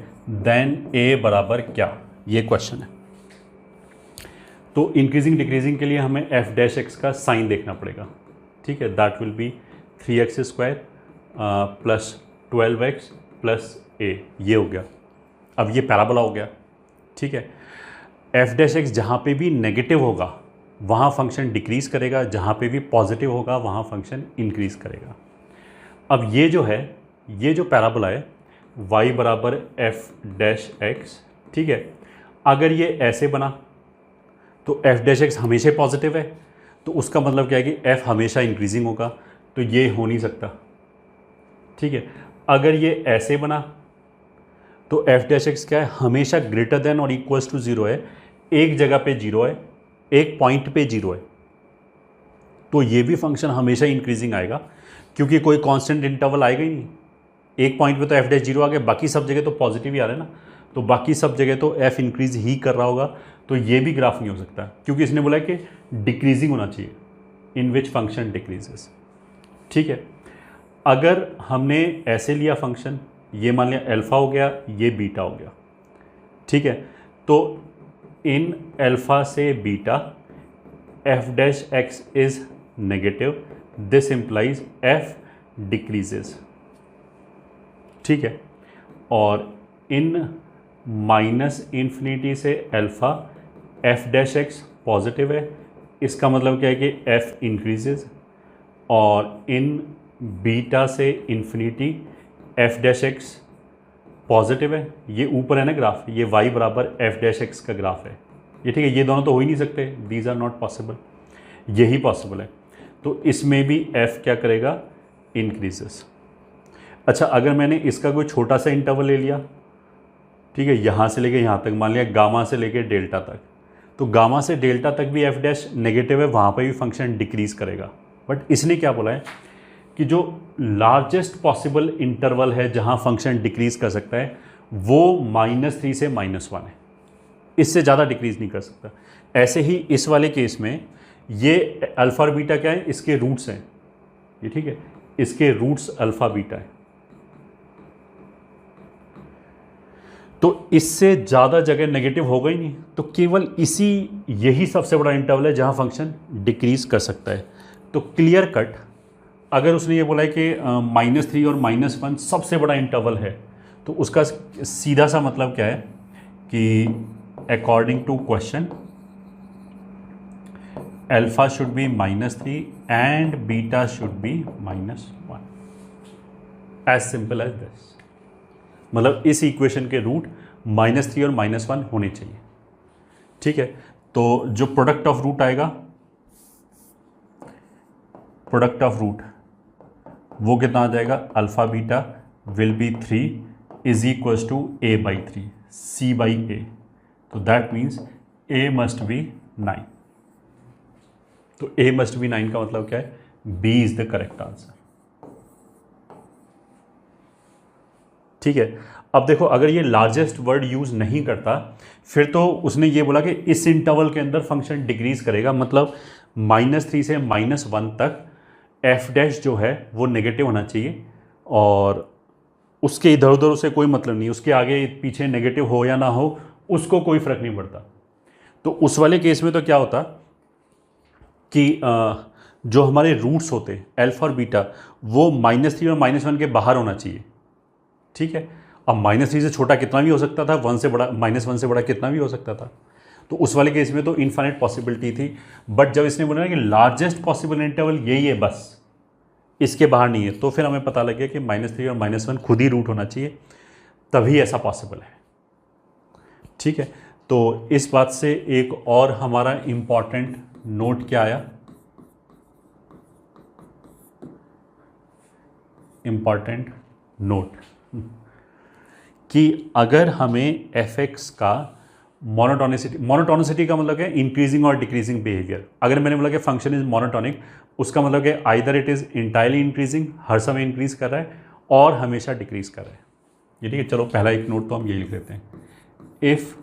then a बराबर क्या, ये question है। तो इंक्रीजिंग डिक्रीजिंग के लिए हमें f डैश एक्स का साइन देखना पड़ेगा, ठीक है, that will be 3x square plus 12x plus a, ये हो गया। अब ये पैराबोला हो गया, ठीक है। एफ डैश एक्स जहाँ पे भी नेगेटिव होगा वहाँ फंक्शन डिक्रीज़ करेगा, जहाँ पे भी पॉजिटिव होगा वहाँ फंक्शन इंक्रीज़ करेगा। अब ये जो है, ये जो पैराबोला है y बराबर एफ डैश एक्स, ठीक है, अगर ये ऐसे बना तो एफ डैश एक्स हमेशा पॉजिटिव है, तो उसका मतलब क्या है कि f हमेशा इंक्रीजिंग होगा, तो ये हो नहीं सकता, ठीक है। अगर ये ऐसे बना तो एफ डैश एक्स क्या है, हमेशा ग्रेटर देन और इक्वल्स टू 0 है, एक जगह पे 0 है, एक पॉइंट पे 0 है, तो ये भी फंक्शन हमेशा इंक्रीजिंग आएगा क्योंकि कोई कांस्टेंट इंटरवल आएगा ही नहीं। एक पॉइंट पे तो एफ डैश 0 आ गया, बाकी सब जगह तो पॉजिटिव ही आ रहा है ना, तो बाकी सब जगह तो एफ इंक्रीज ही कर रहा होगा, तो ये भी ग्राफ नहीं हो सकता क्योंकि इसने बोला कि डिक्रीजिंग होना चाहिए, इन विच फंक्शन डिक्रीजेस, ठीक है। अगर हमने ऐसे लिया फंक्शन, ये मान लिया अल्फ़ा हो गया, ये बीटा हो गया, ठीक है, तो इन अल्फ़ा से beta F dash x is negative, this implies F decreases, ठीक है। और इन माइनस इन्फिनिटी से alpha F dash x positive है, इसका मतलब क्या है कि एफ इंक्रीजेज, और इन बीटा से infinity F dash x positive है, ये ऊपर है ना ग्राफ, ये y बराबर एफ डैश एक्स का ग्राफ है, ये ठीक है, ये दोनों तो हो ही नहीं सकते, दीज आर नॉट पॉसिबल, यही पॉसिबल है, तो इसमें भी f क्या करेगा, इंक्रीजेस। अच्छा, अगर मैंने इसका कोई छोटा सा इंटरवल ले लिया, ठीक है, यहाँ से लेके यहाँ तक, मान लिया गामा से लेके डेल्टा तक, तो गामा से डेल्टा तक भी एफ डैश नेगेटिव है, वहाँ पर भी फंक्शन डिक्रीज करेगा। बट इसने क्या बोला है कि जो लार्जेस्ट पॉसिबल इंटरवल है जहाँ फंक्शन डिक्रीज कर सकता है वो -3 से -1 है, इससे ज़्यादा डिक्रीज नहीं कर सकता। ऐसे ही इस वाले केस में ये अल्फ़ा और बीटा क्या है, इसके रूट्स हैं, ये ठीक है, इसके रूट्स अल्फ़ा बीटा है, तो इससे ज़्यादा जगह नेगेटिव होगा ही नहीं, तो केवल यही सबसे बड़ा इंटरवल है जहाँ फंक्शन डिक्रीज कर सकता है। तो क्लियर कट अगर उसने ये बोला है कि -3 और -1 सबसे बड़ा इंटरवल है, तो उसका सीधा सा मतलब क्या है कि according to question alpha should be -3 and beta should be -1, as simple as this. मतलब इस इक्वेशन के रूट -3 और -1 होने चाहिए, ठीक है। तो जो प्रोडक्ट ऑफ रूट आएगा, प्रोडक्ट ऑफ रूट वो कितना आ जाएगा, alpha beta will be 3 is equals to a/3 c/a, तो that means a must be 9। तो a मस्ट बी 9 का मतलब क्या है, b is the correct answer, ठीक है। अब देखो, अगर ये लार्जेस्ट वर्ड यूज नहीं करता फिर तो उसने ये बोला कि इस इंटरवल के अंदर फंक्शन डिक्रीज करेगा, मतलब -3 से -1 तक एफ डैश जो है वो नेगेटिव होना चाहिए, और उसके इधर उधर उसे कोई मतलब नहीं, उसके आगे पीछे नेगेटिव हो या ना हो उसको कोई फर्क नहीं पड़ता। तो उस वाले केस में तो क्या होता कि जो हमारे रूट्स होते अल्फा और बीटा वो -3 और -1 के बाहर होना चाहिए, ठीक है। अब -3 से छोटा कितना भी हो सकता था, 1 से बड़ा, -1 से बड़ा कितना भी हो सकता था, तो उस वाले केस में तो इनफाइनाइट पॉसिबिलिटी थी। बट जब इसने बोला ना कि लार्जेस्ट पॉसिबल इंटरवल यही है, बस इसके बाहर नहीं है, तो फिर हमें पता लग गया कि -3 और -1 खुद ही रूट होना चाहिए, तभी ऐसा पॉसिबल है, ठीक है। तो इस बात से एक और हमारा इंपॉर्टेंट नोट क्या आया, इंपॉर्टेंट नोट कि अगर हमें fx का मोनोटोनिसिटी का मतलब है इंक्रीजिंग और डिक्रीजिंग बिहेवियर, अगर मैंने बोला कि फंक्शन इज मोनोटोनिक, उसका मतलब है either it is entirely increasing, हर समय इंक्रीज कर रहा है, और हमेशा डिक्रीज कर रहा है, ये ठीक है। चलो पहला एक नोट तो हम यही लिख लेते हैं, if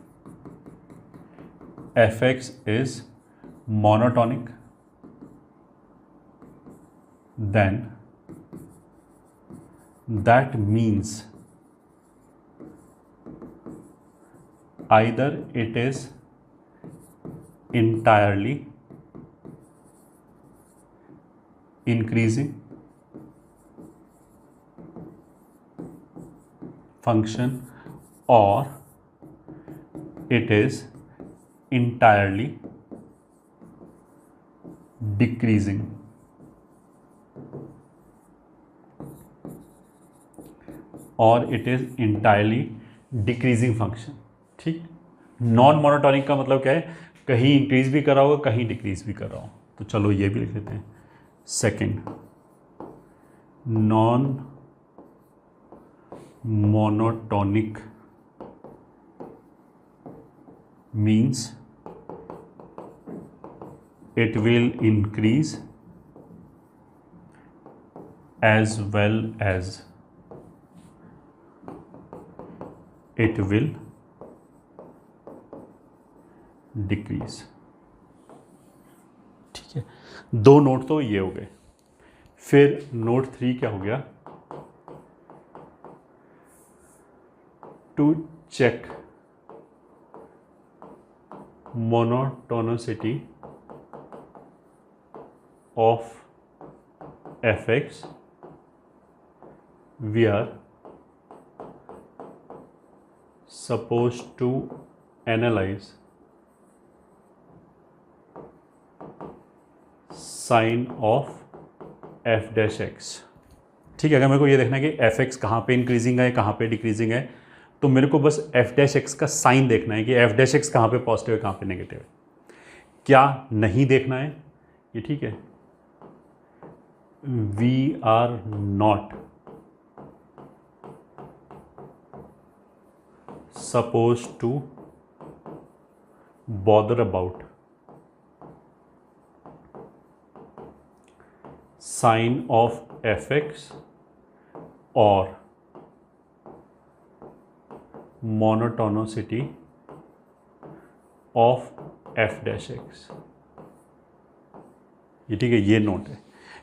fx is monotonic then that means either it is entirely increasing function or it is entirely decreasing, or it is entirely decreasing function, ठीक। नॉन मोनोटोनिक का मतलब क्या है, कहीं इंक्रीज भी कर रहा होगा, कहीं डिक्रीज भी कर रहा हो, तो चलो ये भी लिख लेते हैं। Second, non monotonic means it will increase as well as it will decrease। ठीक है, दो नोट तो ये हो गए। फिर नोट 3 क्या हो गया, to check monotonicity of fx, we are supposed to analyze sign of F dash X. ठीक है, अगर मेरे को ये देखना है कि एफ एक्स कहाँ पे इंक्रीजिंग है कहाँ पे डिक्रीजिंग है, तो मेरे को बस एफ डैश एक्स का साइन देखना है कि एफ डैश एक्स कहाँ पे पॉजिटिव है कहाँ पे नेगेटिव है। क्या नहीं देखना है ये, ठीक है, we are not suppose to bother about sine of F X और monotonicity of F dash X. ये ठीक है, ये नोट है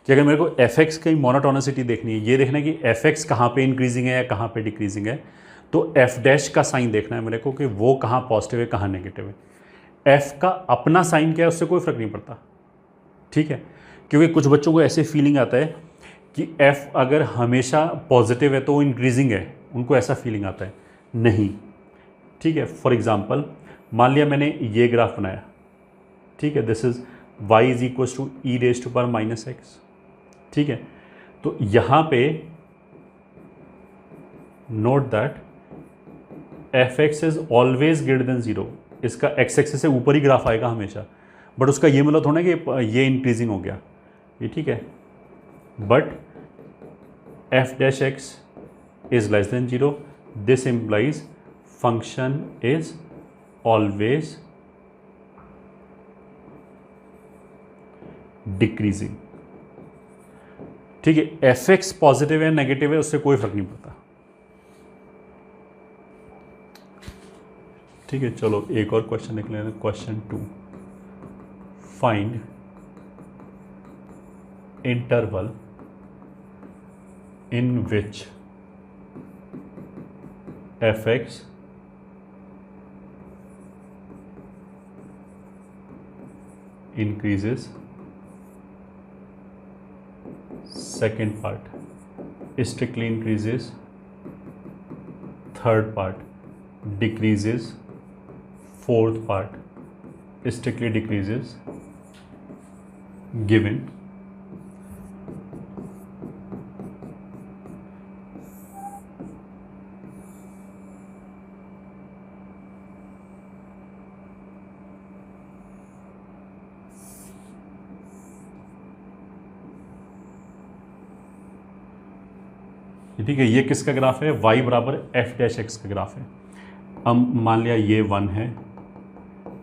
कि अगर मेरे को एफ एक्स की मोनोटोनिसिटी देखनी है, ये देखना है कि एफ एक्स कहाँ पे इंक्रीजिंग है या कहाँ पे डिक्रीजिंग है, तो एफ डैश का साइन देखना है मेरे को कि वो कहाँ पॉजिटिव है कहाँ नेगेटिव है। एफ का अपना साइन क्या है उससे कोई फ़र्क नहीं पड़ता, ठीक है, क्योंकि कुछ बच्चों को ऐसे फीलिंग आता है कि एफ अगर हमेशा पॉजिटिव है तो वो इंक्रीजिंग है, उनको ऐसा फीलिंग आता है। नहीं, ठीक है। फॉर एग्जांपल मान लिया मैंने ये ग्राफ बनाया, ठीक है, this is y is equal to E raise to power minus X, ठीक है। तो यहाँ पे note that F x is always greater than zero. इसका एक्स एक्सिस से ऊपर ही ग्राफ आएगा हमेशा, बट उसका ये मतलब थोड़ा कि ये इंक्रीजिंग हो गया, ये ठीक है। But F dash x is less than zero, this implies function is always decreasing, ठीक है। एफ एक्स पॉजिटिव है नेगेटिव है उससे कोई फर्क नहीं पड़ता, ठीक है। चलो एक और क्वेश्चन लिख लेते हैं, question 2, find interval in which F x increases, second part strictly increases, third part decreases, fourth part strictly decreases, given ठीक है। ये किसका ग्राफ है, y बराबर एफ डैश एक्स का ग्राफ है। अब मान लिया ये 1 है,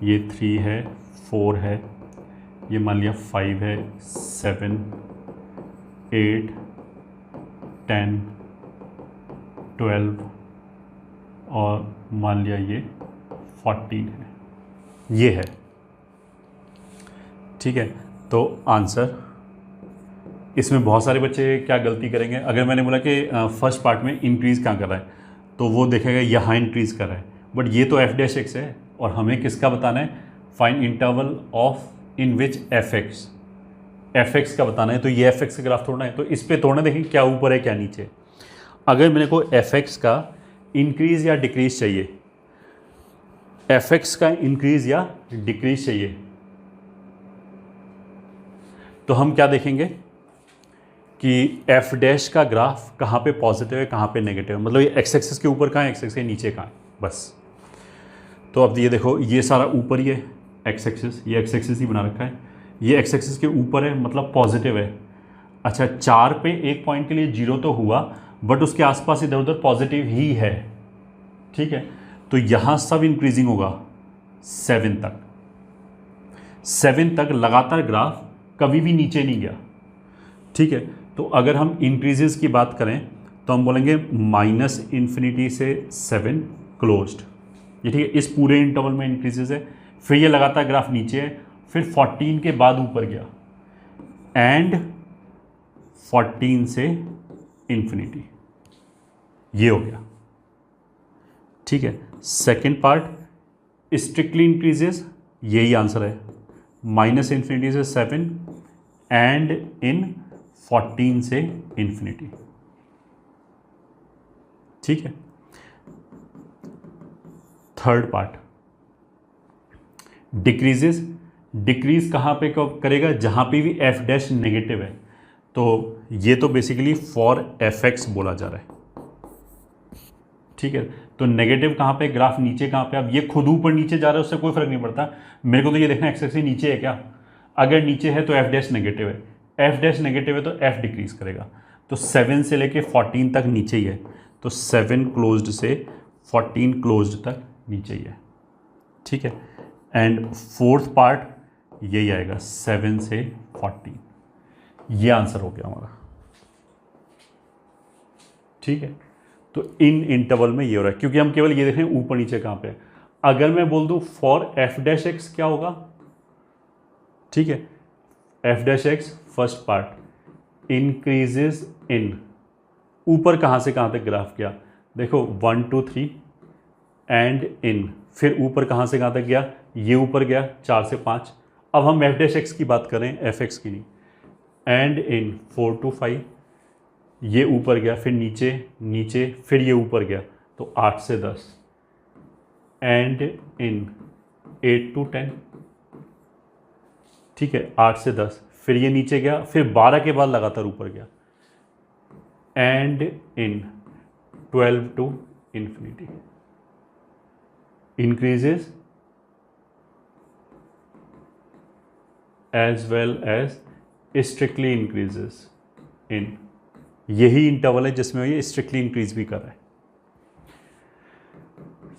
ये 3 है, 4 है, ये मान लिया 5 है, 7, 8, 10, 12 और मान लिया ये 14 है, ये है, ठीक है। तो आंसर, इसमें बहुत सारे बच्चे क्या गलती करेंगे, अगर मैंने बोला कि फर्स्ट पार्ट में इंक्रीज़ कहाँ कर रहा है तो वो देखेगा यहाँ इंक्रीज़ कर रहा है, बट ये तो एफ डैश एक्स है और हमें किसका बताना है, find interval of in which F x का बताना है। तो ये एफ एक्स का ग्राफ तोड़ना है, तो इस पर तोड़ना, देखें क्या ऊपर है क्या नीचे। अगर मेरे को एफ एक्स का इंक्रीज़ या डिक्रीज़ चाहिए, एफ एक्स का इंक्रीज़ या डिक्रीज़ चाहिए, तो हम क्या देखेंगे कि एफ डैश का ग्राफ कहाँ पे पॉजिटिव है कहाँ पे नेगेटिव है, मतलब ये एक्स एक्सिस के ऊपर कहाँ है एक्स एक्सिस के नीचे कहाँ है, बस। तो अब ये देखो ये सारा ऊपर ही है एक्स एक्सिस, ये एक्स एक्सिस ही बना रखा है, ये एक्स एक्सिस के ऊपर है मतलब पॉजिटिव है। अच्छा 4 पे एक पॉइंट के लिए 0 तो हुआ, बट उसके आसपास इधर उधर पॉजिटिव ही है, ठीक है। तो यहाँ सब इंक्रीजिंग होगा 7 तक, 7 तक लगातार ग्राफ कभी भी नीचे नहीं गया, ठीक है। तो अगर हम इंक्रीजेस की बात करें तो हम बोलेंगे -∞ से 7 क्लोज्ड, ये ठीक है। इस पूरे इंटरवल में इंक्रीजेस है, फिर ये लगातार ग्राफ नीचे है, फिर 14 के बाद ऊपर गया एंड 14 से इन्फिनिटी, ये हो गया, ठीक है। सेकेंड पार्ट स्ट्रिक्टली इंक्रीजेस, यही आंसर है, माइनस इन्फिनिटी से 7 एंड इन 14 से इन्फिनिटी। ठीक है। थर्ड पार्ट डिक्रीजेस, डिक्रीज कहाँ पे करेगा, जहाँ पे भी एफ डैश नेगेटिव है। तो ये तो बेसिकली फॉर एफ एक्स बोला जा रहा है। ठीक है, तो नेगेटिव कहाँ पे, ग्राफ नीचे कहाँ पे, अब ये खुद ऊपर नीचे जा रहा है उससे कोई फर्क नहीं पड़ता, मेरे को तो ये देखना एक्स एक्सिस नीचे है क्या। अगर नीचे है तो एफ डैश नेगेटिव है, एफ डैश नेगेटिव है तो एफ डिक्रीज करेगा। तो 7 से लेके 14 तक नीचे ही है, तो 7 क्लोज्ड से 14 क्लोज्ड तक नीचे ही है। ठीक है। एंड फोर्थ पार्ट यही आएगा 7 से 14, ये आंसर हो गया हमारा। ठीक है, तो इन इंटरवल में ये हो रहा है, क्योंकि हम केवल ये देख रहे हैं ऊपर नीचे कहाँ पे है। अगर मैं बोल दूं फॉर एफ डैश एक्स क्या होगा, ठीक है, f dash x first part increases इन, ऊपर कहाँ से कहाँ तक ग्राफ गया, देखो 1 2 3 एंड इन, फिर ऊपर कहाँ से कहाँ तक गया, ये ऊपर गया 4 से 5। अब हम एफ डैश एक्स की बात करें, एफ एक्स की नहीं, एंड इन 4 to 5, ये ऊपर गया, फिर नीचे नीचे, फिर ये ऊपर गया, तो 8 से 10 एंड इन 8 to 10। ठीक है, 8 से 10, फिर ये नीचे गया, फिर 12 के बाद लगातार ऊपर गया, and in 12 to infinity, increases as well as strictly increases in, यही इंटरवल है जिसमें ये स्ट्रिक्टली इंक्रीज भी कर रहा है।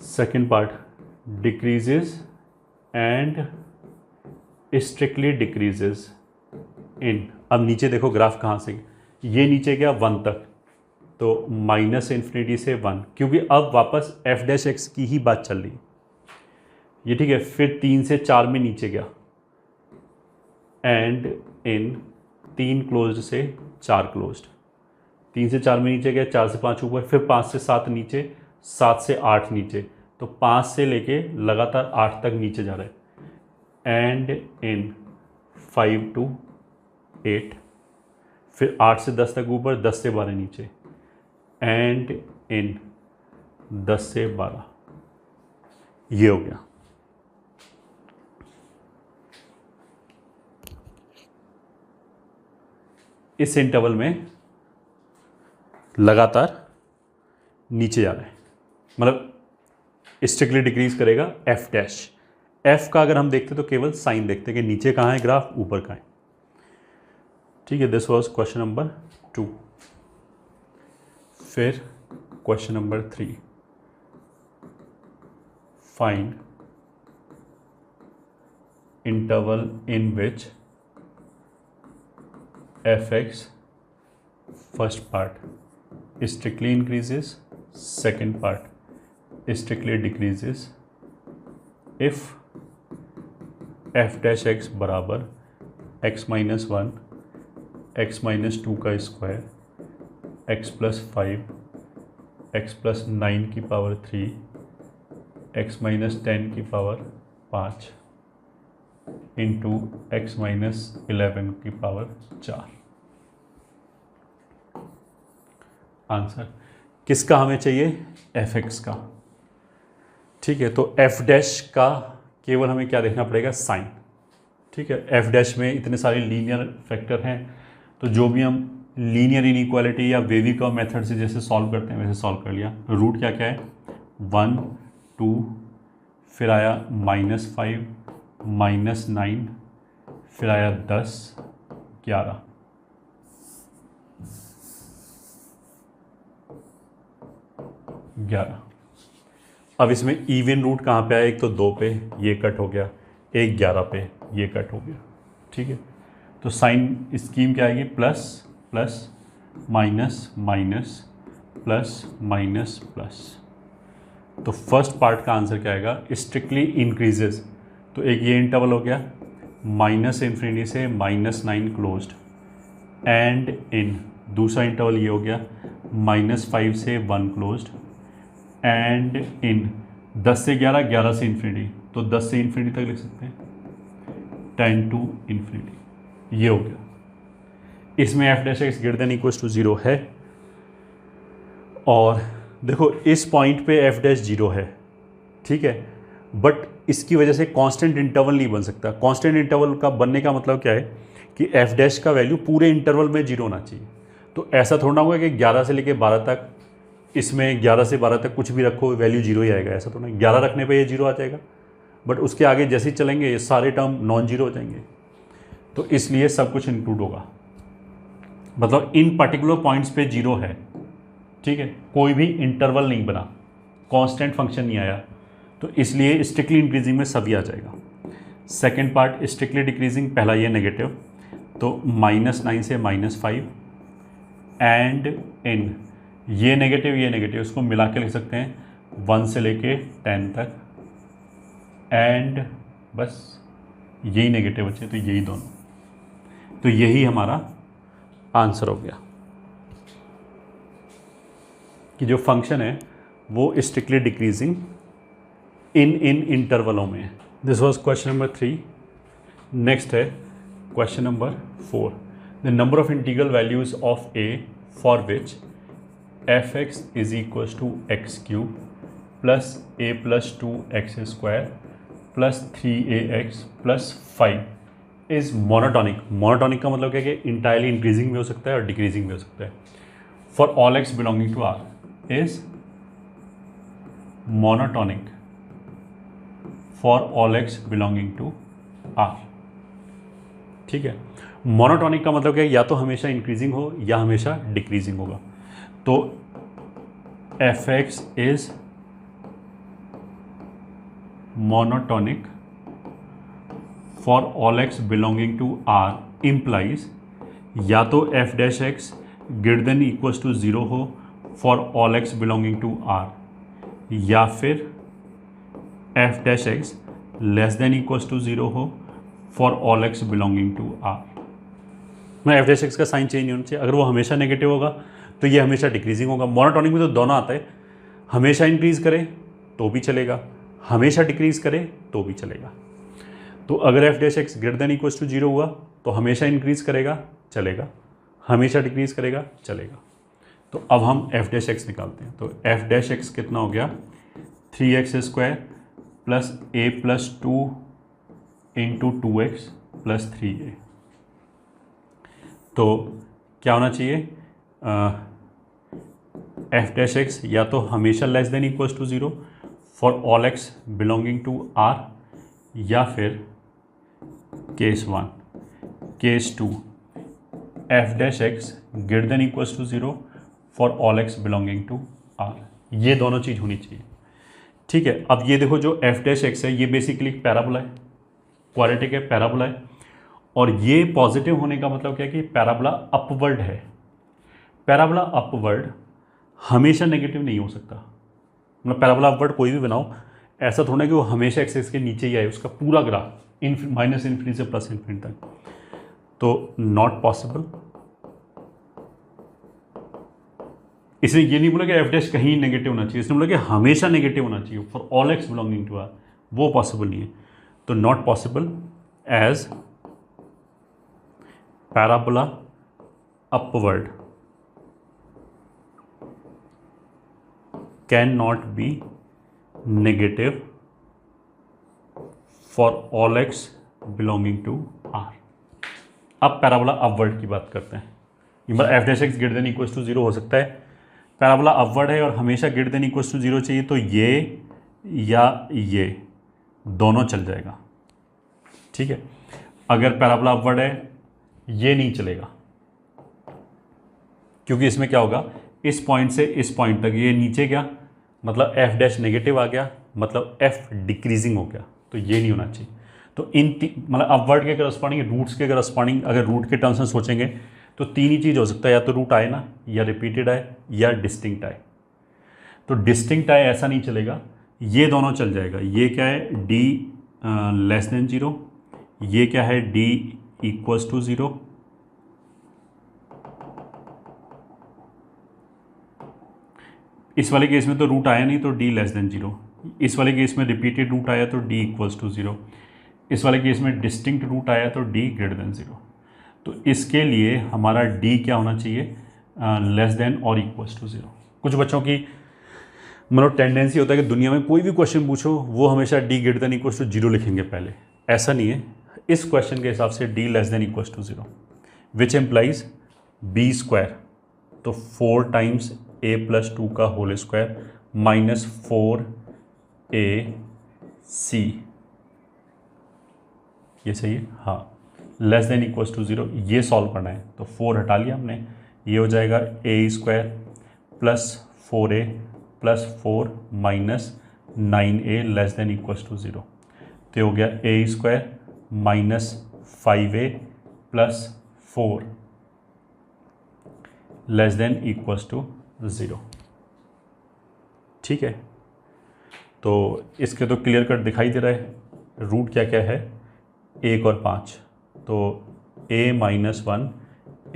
Second part decreases and strictly decreases इन। अब नीचे देखो ग्राफ कहाँ से, ये नीचे गया 1 तक, तो माइनस इन्फिनिटी से 1, क्योंकि अब वापस एफ डैश एक्स की ही बात चल रही ये। ठीक है, फिर 3 से 4 में नीचे गया, एंड इन 3 क्लोज्ड से 4 क्लोज्ड, 3 से 4 में नीचे गया, 4 से 5 ऊपर, फिर 5 से 7 नीचे, 7 से 8 नीचे, तो 5 से लेके लगातार 8 तक नीचे जा रहा है, एंड इन 5 to 8, फिर 8 से 10 तक ऊपर, 10 से 12 नीचे, एंड इन 10 से 12, ये हो गया। इस इंटरवल में लगातार नीचे जा रहा है, मतलब स्ट्रिक्टली डिक्रीज करेगा एफ डैश। एफ का अगर हम देखते तो केवल साइन देखते कि नीचे कहाँ है ग्राफ, ऊपर कहाँ है। ठीक है, दिस वाज क्वेश्चन नंबर 2। फिर question number 3, find interval in which F x first part strictly increases, second part strictly decreases if f dash x बराबर x minus 1 x minus 2 का square x plus 5 x plus 9 की power 3 x minus 10 की power 5 into x minus 11 की power 4। Answer किसका हमें चाहिए, F x का। ठीक है, तो एफ डैश का केवल हमें क्या देखना पड़ेगा, साइन। ठीक है, एफ डैश में इतने सारे लीनियर फैक्टर हैं, तो जो भी हम लीनियर इनइक्वालिटी या वेवी कर्व मेथड से जैसे सॉल्व करते हैं वैसे सॉल्व कर लिया। रूट क्या क्या है, 1 2, फिर आया -5 -9, फिर आया 10 11। अब इसमें इवन रूट कहाँ पे आया, एक तो 2 पे ये कट हो गया, एक 11 पे ये कट हो गया। ठीक है, तो साइन स्कीम क्या आएगी, plus plus minus minus plus minus plus. तो फर्स्ट पार्ट का आंसर क्या आएगा, स्ट्रिक्टली इंक्रीजेस। तो एक ये इंटरवल हो गया माइनस इन्फिनिटी से -9 क्लोज्ड, एंड इन दूसरा इंटरवल ये हो गया -5 से 1 क्लोज्ड, एंड इन 10 से 11, 11 से इन्फिनिटी, तो 10 से इन्फिनिटी तक लिख सकते हैं, 10 टू इन्फिनिटी, ये हो गया। इसमें F dash x greater than equal to 0 है, और देखो इस पॉइंट पे एफ डैश 0 है, ठीक है, बट इसकी वजह से कांस्टेंट इंटरवल नहीं बन सकता। कांस्टेंट इंटरवल का बनने का मतलब क्या है कि एफ डैश का वैल्यू पूरे इंटरवल में 0 होना चाहिए। तो ऐसा थोड़ा होगा कि 11 से लेके 12 तक, इसमें 11 से 12 तक कुछ भी रखो वैल्यू 0 ही आएगा, ऐसा तो नहीं। 11 रखने पे ये 0 आ जाएगा, बट उसके आगे जैसे ही चलेंगे ये सारे टर्म नॉन जीरो हो जाएंगे, तो इसलिए सब कुछ इंक्लूड होगा। मतलब इन पर्टिकुलर पॉइंट्स पे 0 है, ठीक है, कोई भी इंटरवल नहीं बना, कांस्टेंट फंक्शन नहीं आया, तो इसलिए स्ट्रिक्टली इंक्रीजिंग में सभी आ जाएगा। सेकेंड पार्ट स्ट्रिक्टली डिक्रीजिंग, पहला ये नेगेटिव, तो -9 से -5 एंड इन ये नेगेटिव इसको मिला के लिख सकते हैं 1 से लेके 10 तक, एंड बस यही नेगेटिव बचे, तो यही दोनों, तो यही हमारा आंसर हो गया कि जो फंक्शन है वो स्ट्रिक्टली डिक्रीजिंग इन इंटरवलों में है। This was question number 3। Next है question number 4। The number of integral values of A for which F x is equal to X cube plus A plus 2x square plus 3ax plus 5 is monotonic. Monotonic का मतलब क्या है कि entirely increasing में हो सकता है और डिक्रीजिंग में हो सकता है। For all x belonging to R is monotonic for all x belonging to R, ठीक है। मोनोटॉनिक का मतलब क्या है, या तो हमेशा इंक्रीजिंग हो या हमेशा डिक्रीजिंग होगा। तो F x is monotonic for all x belonging to R implies या तो F dash x greater than equals to 0 हो for all x belonging to R, या फिर F dash x less than equals to 0 हो for all x belonging to R. मैं F dash X का sign change नहीं होना चाहिए। अगर वो हमेशा नेगेटिव होगा तो ये हमेशा डिक्रीजिंग होगा। मोनोटॉनिक में तो दोनों आता है, हमेशा इंक्रीज करे तो भी चलेगा, हमेशा डिक्रीज करे तो भी चलेगा। तो अगर F dash x greater than equals to 0 हुआ तो हमेशा इंक्रीज करेगा चलेगा, हमेशा डिक्रीज करेगा चलेगा। तो अब हम एफ डैश एक्स निकालते हैं। तो एफ डैश एक्स कितना हो गया, 3x square plus A plus 2 into 2x plus 3a। तो क्या होना चाहिए, एफ डैश एक्स या तो हमेशा less than equals to 0 for all x belonging to R, या फिर case 1, case 2 F dash x greater than equals to 0 for all x belonging to R. ये दोनों चीज़ होनी चाहिए, ठीक है। अब ये देखो जो एफ डैश एक्स है ये बेसिकली पैराबोला है, क्वाड्रेटिक है, पैराबोला है, और ये पॉजिटिव होने का मतलब क्या है कि पैराबोला अपवर्ड है। पैराबोला अपवर्ड हमेशा नेगेटिव नहीं हो सकता। मतलब पैराबोला अपवर्ड कोई भी बनाओ, ऐसा थोड़ा कि वो हमेशा एक्सिस के नीचे ही आए, उसका पूरा ग्राफ माइनस इन्फिनिटी से प्लस इन्फिनिटी तक, तो नॉट पॉसिबल। इसने ये नहीं बोला कि एफ डैश कहीं नेगेटिव होना चाहिए, इसने बोला कि हमेशा नेगेटिव होना चाहिए for all x belonging to R, वो पॉसिबल नहीं है। तो not possible as parabola upward can not be negative for all x belonging to R. अब पैराबोला अपवर्ड की बात करते हैं। F dash x greater than equals to 0 हो सकता है, पैराबोला अपवर्ड है और हमेशा ग्रेटर देन इक्वल्स टू 0 चाहिए, तो ये या ये दोनों चल जाएगा, ठीक है। अगर पैराबोला अपवर्ड है ये नहीं चलेगा, क्योंकि इसमें क्या होगा, इस पॉइंट से इस पॉइंट तक ये नीचे गया, मतलब एफ डैश नेगेटिव आ गया, मतलब एफ डिक्रीजिंग हो गया, तो ये नहीं होना चाहिए। तो इन मतलब अपवर्ड के करस्पॉन्डिंग, रूट्स के करस्पॉन्डिंग अगर रूट के टर्म्स में सोचेंगे तो तीन ही चीज़ हो सकता है, या तो रूट आए ना, या रिपीटेड आए, या डिस्टिंक्ट आए। तो डिस्टिंक्ट आए ऐसा नहीं चलेगा, ये दोनों चल जाएगा। ये क्या है, डी लेस देन 0, ये क्या है, डी इक्वल्स टू 0, इस वाले केस में तो रूट आया नहीं तो d लेस देन 0, इस वाले केस में रिपीटेड रूट आया तो d इक्वल्स टू 0, इस वाले केस में डिस्टिंक्ट रूट आया तो d ग्रेटर देन 0। तो इसके लिए हमारा d क्या होना चाहिए, लेस देन और इक्वल्स टू 0। कुछ बच्चों की मतलब टेंडेंसी होता है कि दुनिया में कोई भी क्वेश्चन पूछो वो हमेशा d greater than equals to 0 लिखेंगे पहले। ऐसा नहीं है, इस क्वेश्चन के हिसाब से d less than equals to 0 which implies b square, तो 4 टाइम्स a प्लस 2 का होल स्क्वायर माइनस 4ac, ये सही है, हाँ, लेस देन इक्वल्स टू 0, ये सॉल्व करना है। तो 4 हटा लिया हमने, ये हो जाएगा a square plus 4a plus 4 minus 9a less than equals to 0, तो हो गया a square minus 5a plus 4 less than equals to 0। ठीक है, तो इसके तो क्लियर कट दिखाई दे रहा है, रूट क्या क्या है 1 और 5, तो a minus 1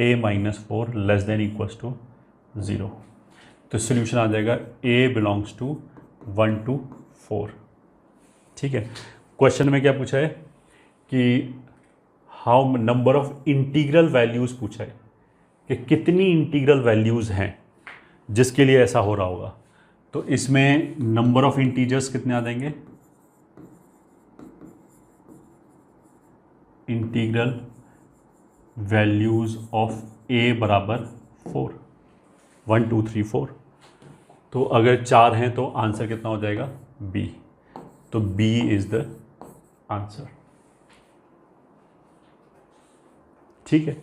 a minus 4 less than equals to 0। तो सोल्यूशन आ जाएगा a बिलोंग्स टू 1 to 4। ठीक है, क्वेश्चन में क्या पूछा है कि how number of integral values पूछा है कि कितनी इंटीग्रल वैल्यूज़ हैं जिसके लिए ऐसा हो रहा होगा। तो इसमें नंबर ऑफ इंटीजर्स कितने आ जाएंगे, इंटीग्रल वैल्यूज़ ऑफ a बराबर 4, 1 2 3 4। तो अगर 4 हैं तो आंसर कितना हो जाएगा b, तो b इज़ द आंसर। ठीक है।